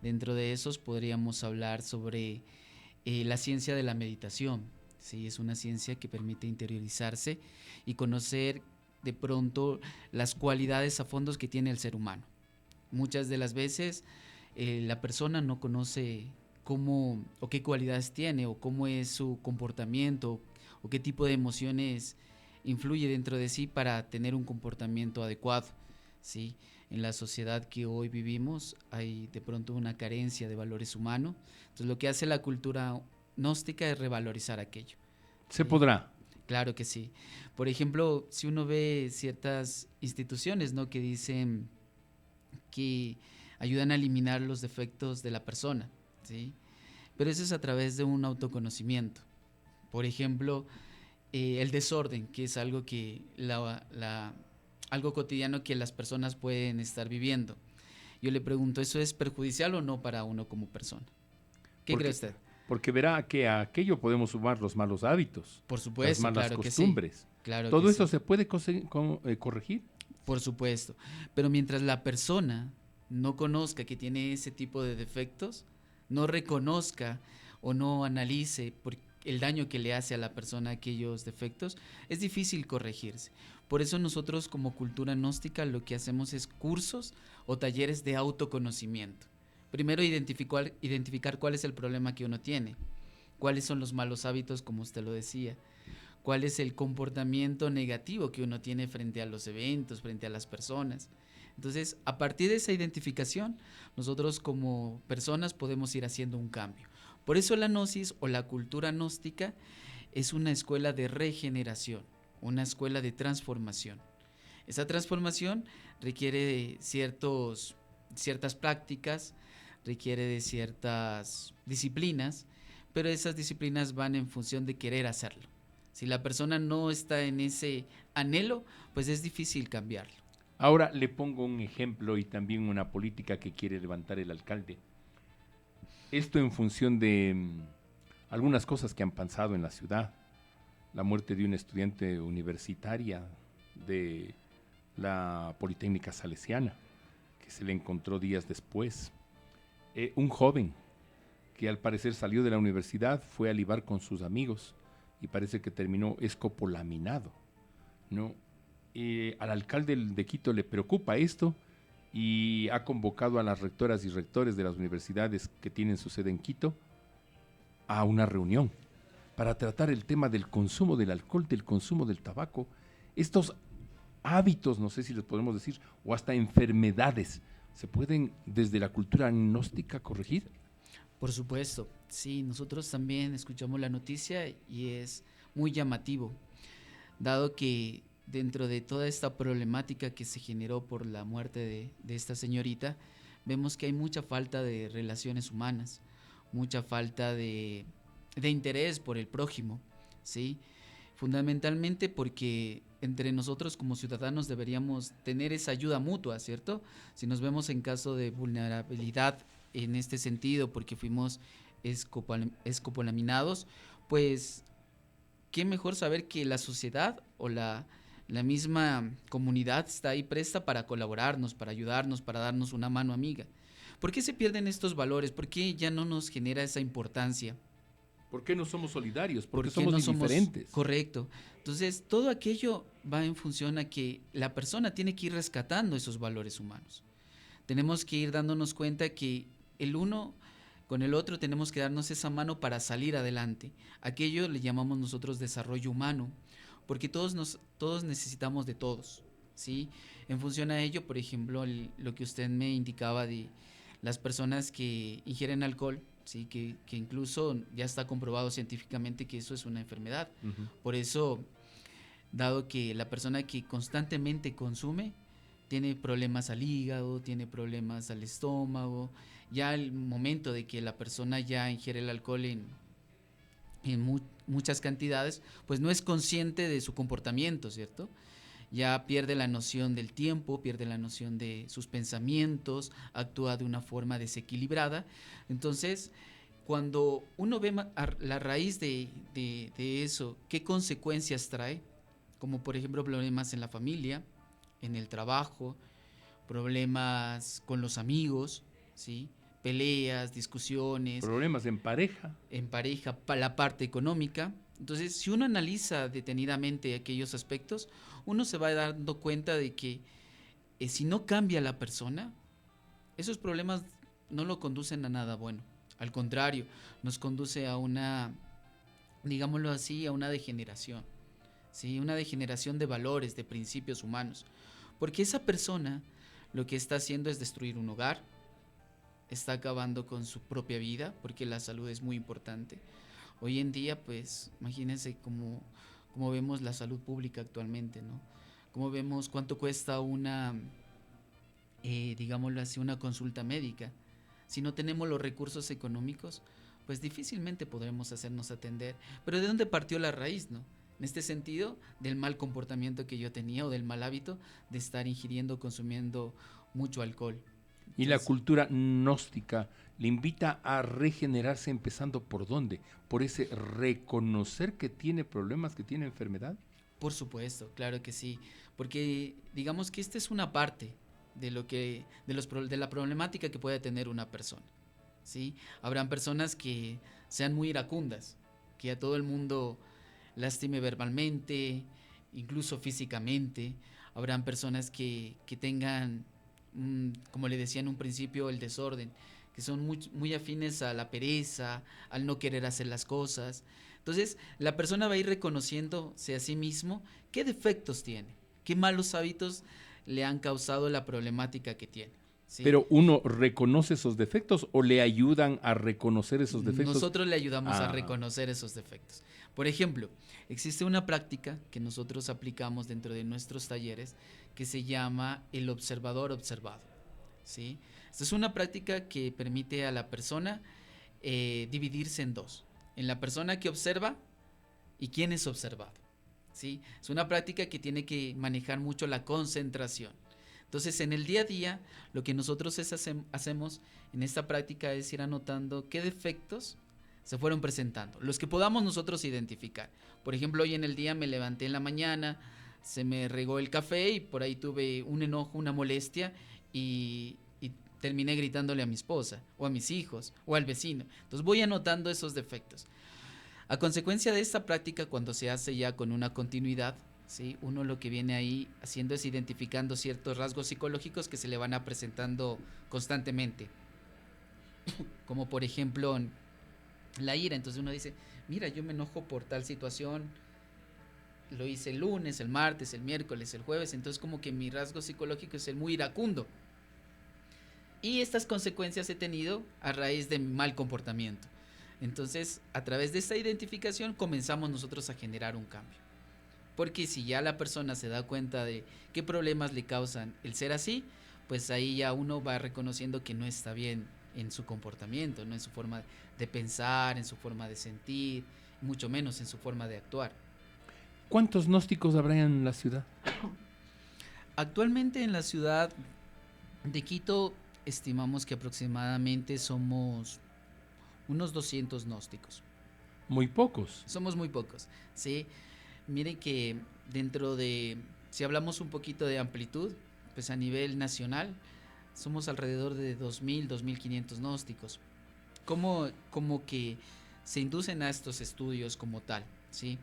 S11: Dentro de esos podríamos hablar sobre la ciencia de la meditación, ¿sí? Es una ciencia que permite interiorizarse y conocer de pronto las cualidades a fondos que tiene el ser humano. Muchas de las veces la persona no conoce cómo o qué cualidades tiene o cómo es su comportamiento o qué tipo de emociones influye dentro de sí para tener un comportamiento adecuado, ¿sí? En la sociedad que hoy vivimos hay de pronto una carencia de valores humanos. Entonces lo que hace la cultura gnóstica es revalorizar aquello.
S4: ¿Se podrá?
S11: Claro que sí. Por ejemplo, si uno ve ciertas instituciones, ¿no?, que dicen que ayudan a eliminar los defectos de la persona, ¿sí? Pero eso es a través de un autoconocimiento. Por ejemplo, el desorden, que es algo que algo cotidiano que las personas pueden estar viviendo. Yo le pregunto, ¿eso es perjudicial o no para uno como persona? ¿Qué cree usted?
S4: Porque verá que a aquello podemos sumar los malos hábitos,
S11: por supuesto,
S4: las malas
S11: claro
S4: costumbres.
S11: Que sí. Claro
S4: ¿Todo
S11: que
S4: eso
S11: sí.
S4: se puede corregir?
S11: Por supuesto, pero mientras la persona no conozca que tiene ese tipo de defectos, no reconozca o no analice por el daño que le hace a la persona aquellos defectos, es difícil corregirse. Por eso nosotros como cultura gnóstica lo que hacemos es cursos o talleres de autoconocimiento. Primero identificar cuál es el problema que uno tiene, cuáles son los malos hábitos, como usted lo decía, cuál es el comportamiento negativo que uno tiene frente a los eventos, frente a las personas. Entonces, a partir de esa identificación, nosotros como personas podemos ir haciendo un cambio. Por eso la gnosis o la cultura gnóstica es una escuela de regeneración, una escuela de transformación. Esa transformación requiere de ciertas prácticas, requiere de ciertas disciplinas, pero esas disciplinas van en función de querer hacerlo. Si la persona no está en ese anhelo, pues es difícil cambiarlo.
S4: Ahora le pongo un ejemplo y también una política que quiere levantar el alcalde. Esto en función de algunas cosas que han pasado en la ciudad. La muerte de una estudiante universitaria de la Politécnica Salesiana, que se le encontró días después. Un joven que al parecer salió de la universidad, fue a libar con sus amigos y parece que terminó escopolaminado, ¿no? Al alcalde de Quito le preocupa esto y ha convocado a las rectoras y rectores de las universidades que tienen su sede en Quito a una reunión para tratar el tema del consumo del alcohol, del consumo del tabaco, estos hábitos, no sé si les podemos decir, o hasta enfermedades, ¿se pueden desde la cultura gnóstica corregir?
S11: Por supuesto, sí, nosotros también escuchamos la noticia y es muy llamativo, dado que dentro de toda esta problemática que se generó por la muerte de esta señorita, vemos que hay mucha falta de relaciones humanas, mucha falta de interés por el prójimo, ¿sí? Fundamentalmente porque entre nosotros como ciudadanos deberíamos tener esa ayuda mutua, ¿cierto? Si nos vemos en caso de vulnerabilidad en este sentido, porque fuimos escopolaminados, pues qué mejor saber que la sociedad o la misma comunidad está ahí presta para colaborarnos, para ayudarnos, para darnos una mano amiga. ¿Por qué se pierden estos valores? ¿Por qué ya no nos genera esa importancia?
S4: ¿Por qué no somos solidarios?
S11: ¿Por
S4: Porque
S11: qué
S4: somos
S11: no
S4: indiferentes.
S11: Correcto. Entonces, todo aquello va en función a que la persona tiene que ir rescatando esos valores humanos. Tenemos que ir dándonos cuenta que el uno con el otro tenemos que darnos esa mano para salir adelante. Aquello le llamamos nosotros desarrollo humano, porque todos necesitamos de todos, ¿sí? En función a ello, por ejemplo, lo que usted me indicaba de las personas que ingieren alcohol, ¿sí? Que incluso ya está comprobado científicamente que eso es una enfermedad.
S4: Uh-huh.
S11: Por eso, dado que la persona que constantemente consume tiene problemas al hígado, tiene problemas al estómago, ya al momento de que la persona ya ingiere el alcohol en muchas cantidades, pues no es consciente de su comportamiento, ¿cierto? Ya pierde la noción del tiempo, pierde la noción de sus pensamientos, actúa de una forma desequilibrada. Entonces, cuando uno ve la raíz de eso, qué consecuencias trae, como por ejemplo problemas en la familia, en el trabajo, problemas con los amigos, ¿sí? Peleas, discusiones.
S4: Problemas en pareja.
S11: En pareja, para la parte económica. Entonces, si uno analiza detenidamente aquellos aspectos, uno se va dando cuenta de que si no cambia la persona, esos problemas no lo conducen a nada bueno. Al contrario, nos conduce a una, digámoslo así, a una degeneración. ¿Sí? Una degeneración de valores, de principios humanos. Porque esa persona lo que está haciendo es destruir un hogar, está acabando con su propia vida, porque la salud es muy importante. Hoy en día, pues, imagínense cómo vemos la salud pública actualmente, ¿no? Cómo vemos cuánto cuesta una, digámoslo así, una consulta médica. Si no tenemos los recursos económicos, pues difícilmente podremos hacernos atender. Pero ¿de dónde partió la raíz, no? En este sentido, del mal comportamiento que yo tenía o del mal hábito de estar ingiriendo, consumiendo mucho alcohol.
S4: Y la cultura gnóstica le invita a regenerarse empezando ¿por dónde? ¿Por ese reconocer que tiene problemas, que tiene enfermedad?
S11: Por supuesto, claro que sí. Porque digamos que esta es una parte de la problemática que puede tener una persona, ¿sí? Habrán personas que sean muy iracundas, que a todo el mundo lastime verbalmente, incluso físicamente. Habrán personas que tengan, como le decía en un principio, el desorden, que son muy afines a la pereza, al no querer hacer las cosas. Entonces, la persona va a ir reconociéndose a sí mismo qué defectos tiene, qué malos hábitos le han causado la problemática que tiene. ¿Sí?
S4: Pero ¿uno reconoce esos defectos o le ayudan a reconocer esos defectos?
S11: Nosotros le ayudamos a reconocer esos defectos. Por ejemplo, existe una práctica que nosotros aplicamos dentro de nuestros talleres que se llama el observador observado, ¿sí? Esta es una práctica que permite a la persona dividirse en dos, en la persona que observa y quién es observado, ¿sí? Es una práctica que tiene que manejar mucho la concentración. Entonces, en el día a día, lo que nosotros hacemos en esta práctica es ir anotando qué defectos se fueron presentando, los que podamos nosotros identificar. Por ejemplo, hoy en el día me levanté en la mañana, se me regó el café y por ahí tuve un enojo, una molestia y terminé gritándole a mi esposa o a mis hijos o al vecino. Entonces voy anotando esos defectos. A consecuencia de esta práctica, cuando se hace ya con una continuidad, ¿sí? Uno lo que viene ahí haciendo es identificando ciertos rasgos psicológicos que se le van a presentando constantemente. Como por ejemplo la ira. Entonces uno dice, mira, yo me enojo por tal situación, lo hice el lunes, el martes, el miércoles, el jueves, entonces como que mi rasgo psicológico es el muy iracundo. Y estas consecuencias he tenido a raíz de mi mal comportamiento. Entonces, a través de esta identificación comenzamos nosotros a generar un cambio. Porque si ya la persona se da cuenta de qué problemas le causan el ser así, pues ahí ya uno va reconociendo que no está bien en su comportamiento, no en su forma de pensar, en su forma de sentir, mucho menos en su forma de actuar.
S4: ¿Cuántos gnósticos habrá en la ciudad?
S11: Actualmente en la ciudad de Quito estimamos que aproximadamente somos unos 200 gnósticos.
S4: Muy pocos.
S11: Somos muy pocos, ¿sí? Miren que dentro de, si hablamos un poquito de amplitud, pues a nivel nacional somos alrededor de 2.000, 2.500 gnósticos. Como que se inducen a estos estudios como tal, ¿sí?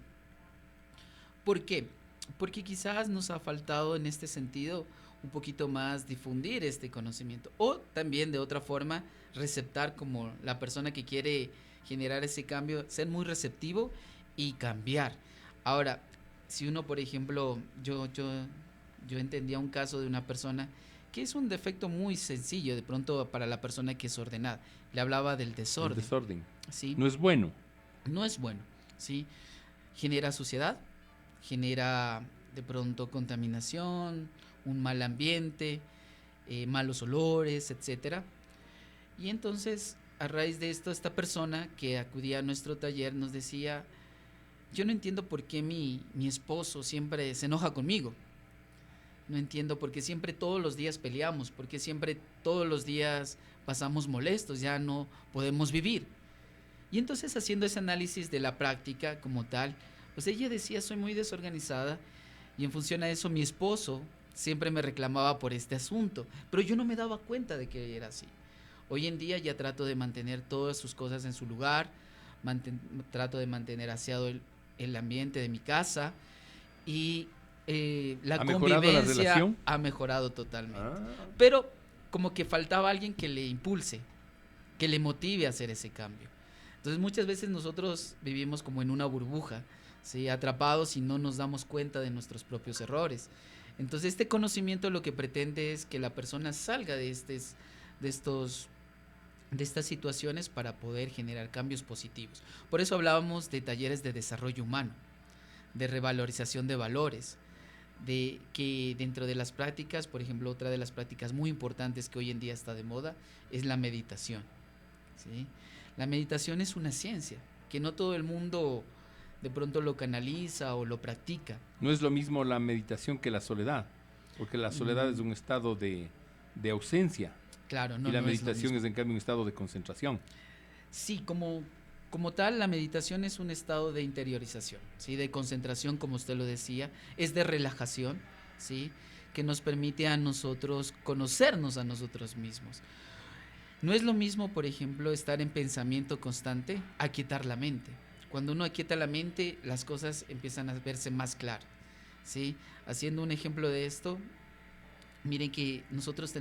S11: ¿Por qué? Porque quizás nos ha faltado en este sentido un poquito más difundir este conocimiento, o también de otra forma receptar, como la persona que quiere generar ese cambio, ser muy receptivo y cambiar. Ahora, si uno, por ejemplo, yo entendía un caso de una persona que es un defecto muy sencillo de pronto para la persona que es ordenada. Le hablaba del desorden.
S4: El desorden.
S11: ¿Sí?
S4: No es bueno.
S11: No es bueno, ¿sí? Genera suciedad, genera de pronto contaminación, un mal ambiente, malos olores, etcétera. Y entonces, a raíz de esto, esta persona que acudía a nuestro taller nos decía, yo no entiendo por qué mi esposo siempre se enoja conmigo. No entiendo por qué siempre todos los días peleamos, por qué siempre todos los días pasamos molestos, ya no podemos vivir. Y entonces haciendo ese análisis de la práctica como tal, pues ella decía, soy muy desorganizada, y en función a eso mi esposo siempre me reclamaba por este asunto, pero yo no me daba cuenta de que era así. Hoy en día ya trato de mantener todas sus cosas en su lugar, trato de mantener aseado el ambiente de mi casa, y la convivencia ha mejorado totalmente. Pero como que faltaba alguien que le impulse, que le motive a hacer ese cambio. Entonces muchas veces nosotros vivimos como en una burbuja, ¿sí? Atrapados y no nos damos cuenta de nuestros propios errores. Entonces este conocimiento lo que pretende es que la persona salga de estas situaciones para poder generar cambios positivos. Por eso hablábamos de talleres de desarrollo humano, de revalorización de valores, de que dentro de las prácticas, por ejemplo, otra de las prácticas muy importantes que hoy en día está de moda es la meditación, ¿sí? La meditación es una ciencia que no todo el mundo de pronto lo canaliza o lo practica.
S4: No es lo mismo la meditación que la soledad, porque la soledad es un estado de ausencia.
S11: Claro,
S4: y la meditación es en cambio un estado de concentración.
S11: Sí, como tal, la meditación es un estado de interiorización, ¿sí? De concentración, como usted lo decía, es de relajación, ¿sí? Que nos permite a nosotros conocernos a nosotros mismos. No es lo mismo, por ejemplo, estar en pensamiento constante, aquietar la mente. Cuando uno aquieta la mente, las cosas empiezan a verse más claras, ¿sí? Haciendo un ejemplo de esto, miren que nosotros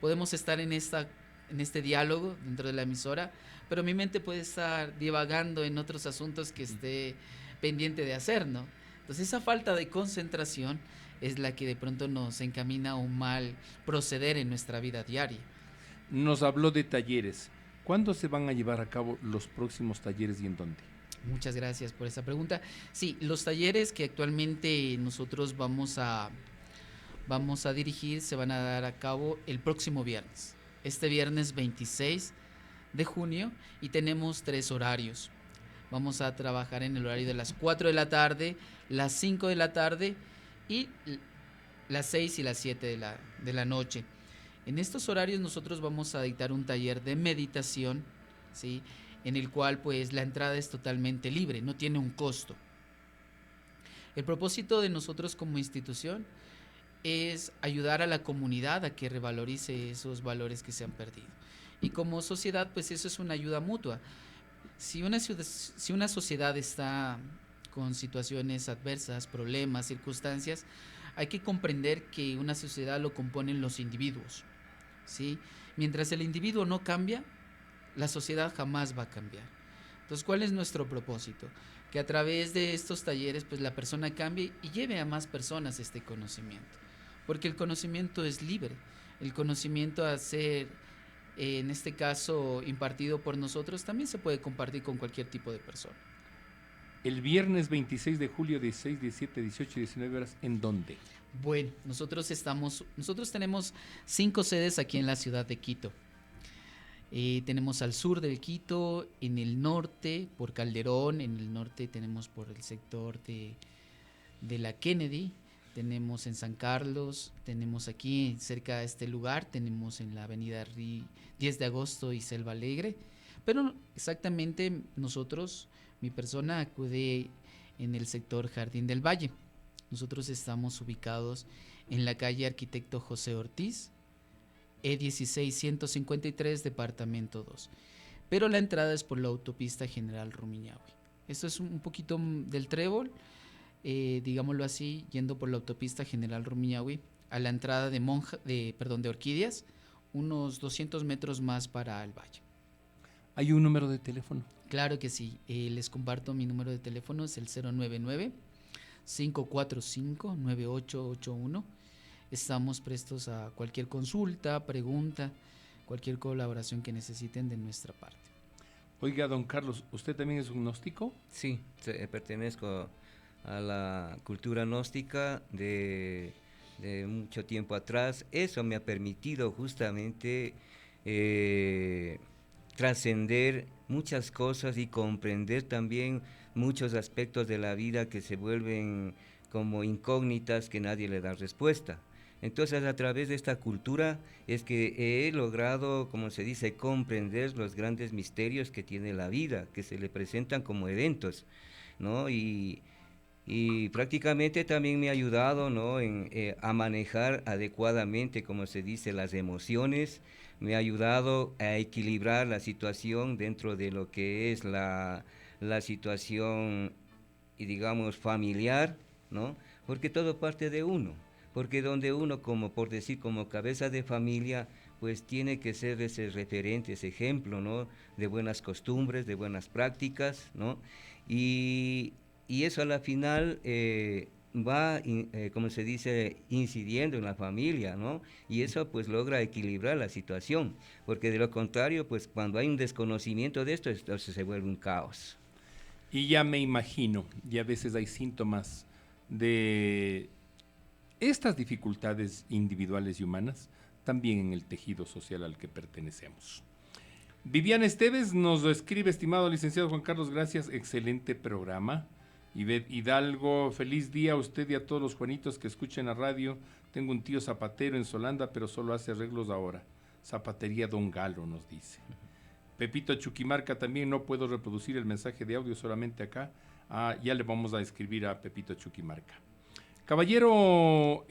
S11: podemos estar en este diálogo dentro de la emisora, pero mi mente puede estar divagando en otros asuntos que esté pendiente de hacer, ¿no? Entonces esa falta de concentración es la que de pronto nos encamina a un mal proceder en nuestra vida diaria.
S4: Nos habló de talleres. ¿Cuándo se van a llevar a cabo los próximos talleres y en dónde?
S11: Muchas gracias por esa pregunta. Sí, los talleres que actualmente nosotros vamos a dirigir se van a dar a cabo el próximo viernes. Este viernes 26 de junio y tenemos 3 horarios. Vamos a trabajar en el horario de las 4 de la tarde, las 5 de la tarde y las 6 y las 7 de la noche. En estos horarios nosotros vamos a dictar un taller de meditación, ¿sí? En el cual pues la entrada es totalmente libre, no tiene un costo. El propósito de nosotros como institución es ayudar a la comunidad a que revalorice esos valores que se han perdido. Y como sociedad, pues eso es una ayuda mutua. Si una sociedad está con situaciones adversas, problemas, circunstancias, hay que comprender que una sociedad lo componen los individuos, ¿sí? Mientras el individuo no cambia, la sociedad jamás va a cambiar. Entonces, ¿cuál es nuestro propósito? Que a través de estos talleres, pues la persona cambie y lleve a más personas este conocimiento. Porque el conocimiento es libre. El conocimiento a ser, en este caso, impartido por nosotros, también se puede compartir con cualquier tipo de persona.
S4: El viernes 26 de julio, 16, 17, 18 y 19 horas, ¿en dónde?
S11: Bueno, nosotros tenemos 5 sedes aquí en la ciudad de Quito. Tenemos al sur del Quito, en el norte, por Calderón, en el norte tenemos por el sector de la Kennedy, tenemos en San Carlos, tenemos aquí cerca de este lugar, tenemos en la avenida 10 de agosto y Selva Alegre, pero exactamente nosotros, mi persona acude en el sector Jardín del Valle. Nosotros estamos ubicados en la calle Arquitecto José Ortiz, E16 153, departamento 2. Pero la entrada es por la autopista General Rumiñahui. Esto es un poquito del Trébol, digámoslo así, yendo por la autopista General Rumiñahui a la entrada de Orquídeas, unos 200 metros más para el valle.
S4: ¿Hay un número de teléfono?
S11: Claro que sí, les comparto mi número de teléfono, es el 099-545-9881. Estamos prestos a cualquier consulta, pregunta, cualquier colaboración que necesiten de nuestra parte.
S4: Oiga, don Carlos, ¿usted también es un gnóstico?
S5: Sí, pertenezco a la cultura gnóstica de mucho tiempo atrás. Eso me ha permitido justamente trascender muchas cosas y comprender también muchos aspectos de la vida que se vuelven como incógnitas que nadie le da respuesta. Entonces, a través de esta cultura es que he logrado, como se dice, comprender los grandes misterios que tiene la vida, que se le presentan como eventos, ¿no? Y prácticamente también me ha ayudado, ¿no?, a manejar adecuadamente, como se dice, las emociones. Me ha ayudado a equilibrar la situación dentro de lo que es la situación, y digamos, familiar, ¿no? Porque todo parte de uno, porque donde uno, como por decir, como cabeza de familia, pues tiene que ser ese referente, ese ejemplo, ¿no?, de buenas costumbres, de buenas prácticas, ¿no? Y eso a la final va, como se dice, incidiendo en la familia, ¿no? Y eso pues logra equilibrar la situación, porque de lo contrario, pues cuando hay un desconocimiento de esto, entonces se vuelve un caos.
S4: Y ya me imagino, y a veces hay síntomas de estas dificultades individuales y humanas, también en el tejido social al que pertenecemos. Viviana Esteves nos escribe: estimado licenciado Juan Carlos, gracias, excelente programa. Ivette Hidalgo, feliz día a usted y a todos los Juanitos que escuchen la radio. Tengo un tío zapatero en Solanda, pero solo hace arreglos ahora. Zapatería Don Galo, nos dice. Pepito Chuquimarca también, no puedo reproducir el mensaje de audio, solamente acá. Ya le vamos a escribir a Pepito Chuquimarca. Caballero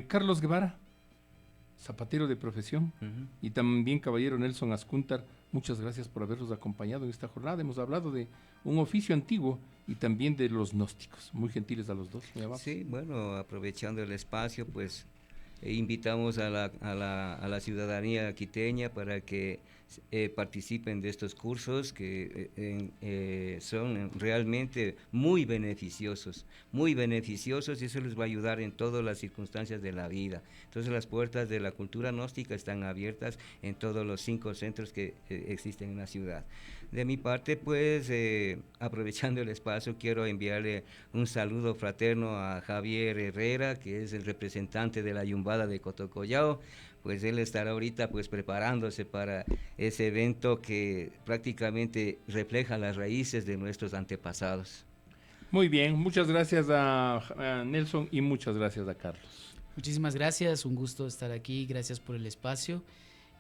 S4: Carlos Guevara, zapatero de profesión, y también caballero Nelson Ascuntar, muchas gracias por habernos acompañado en esta jornada. Hemos hablado de un oficio antiguo y también de los gnósticos. Muy gentiles a los dos.
S5: Sí, bueno, aprovechando el espacio, pues invitamos a la ciudadanía quiteña para que participen de estos cursos que son realmente muy beneficiosos, y eso les va a ayudar en todas las circunstancias de la vida. Entonces las puertas de la cultura gnóstica están abiertas en todos los 5 centros que existen en la ciudad. De mi parte, pues, aprovechando el espacio, quiero enviarle un saludo fraterno a Javier Herrera, que es el representante de la Yumbada de Cotocollao. Pues él estará ahorita pues preparándose para ese evento que prácticamente refleja las raíces de nuestros antepasados.
S4: Muy bien, muchas gracias a Nelson y muchas gracias a Carlos.
S11: Muchísimas gracias, un gusto estar aquí, gracias por el espacio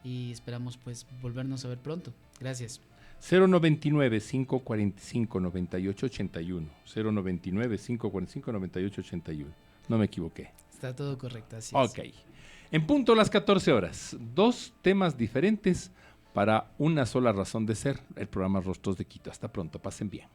S11: y esperamos pues volvernos a ver pronto. Gracias.
S4: 099-545-9881. 099-545-9881. No me equivoqué.
S11: Está todo correcto, así
S4: es. Ok. En punto las 14 horas, 2 temas diferentes para una sola razón de ser, el programa Rostros de Quito. Hasta pronto, pasen bien.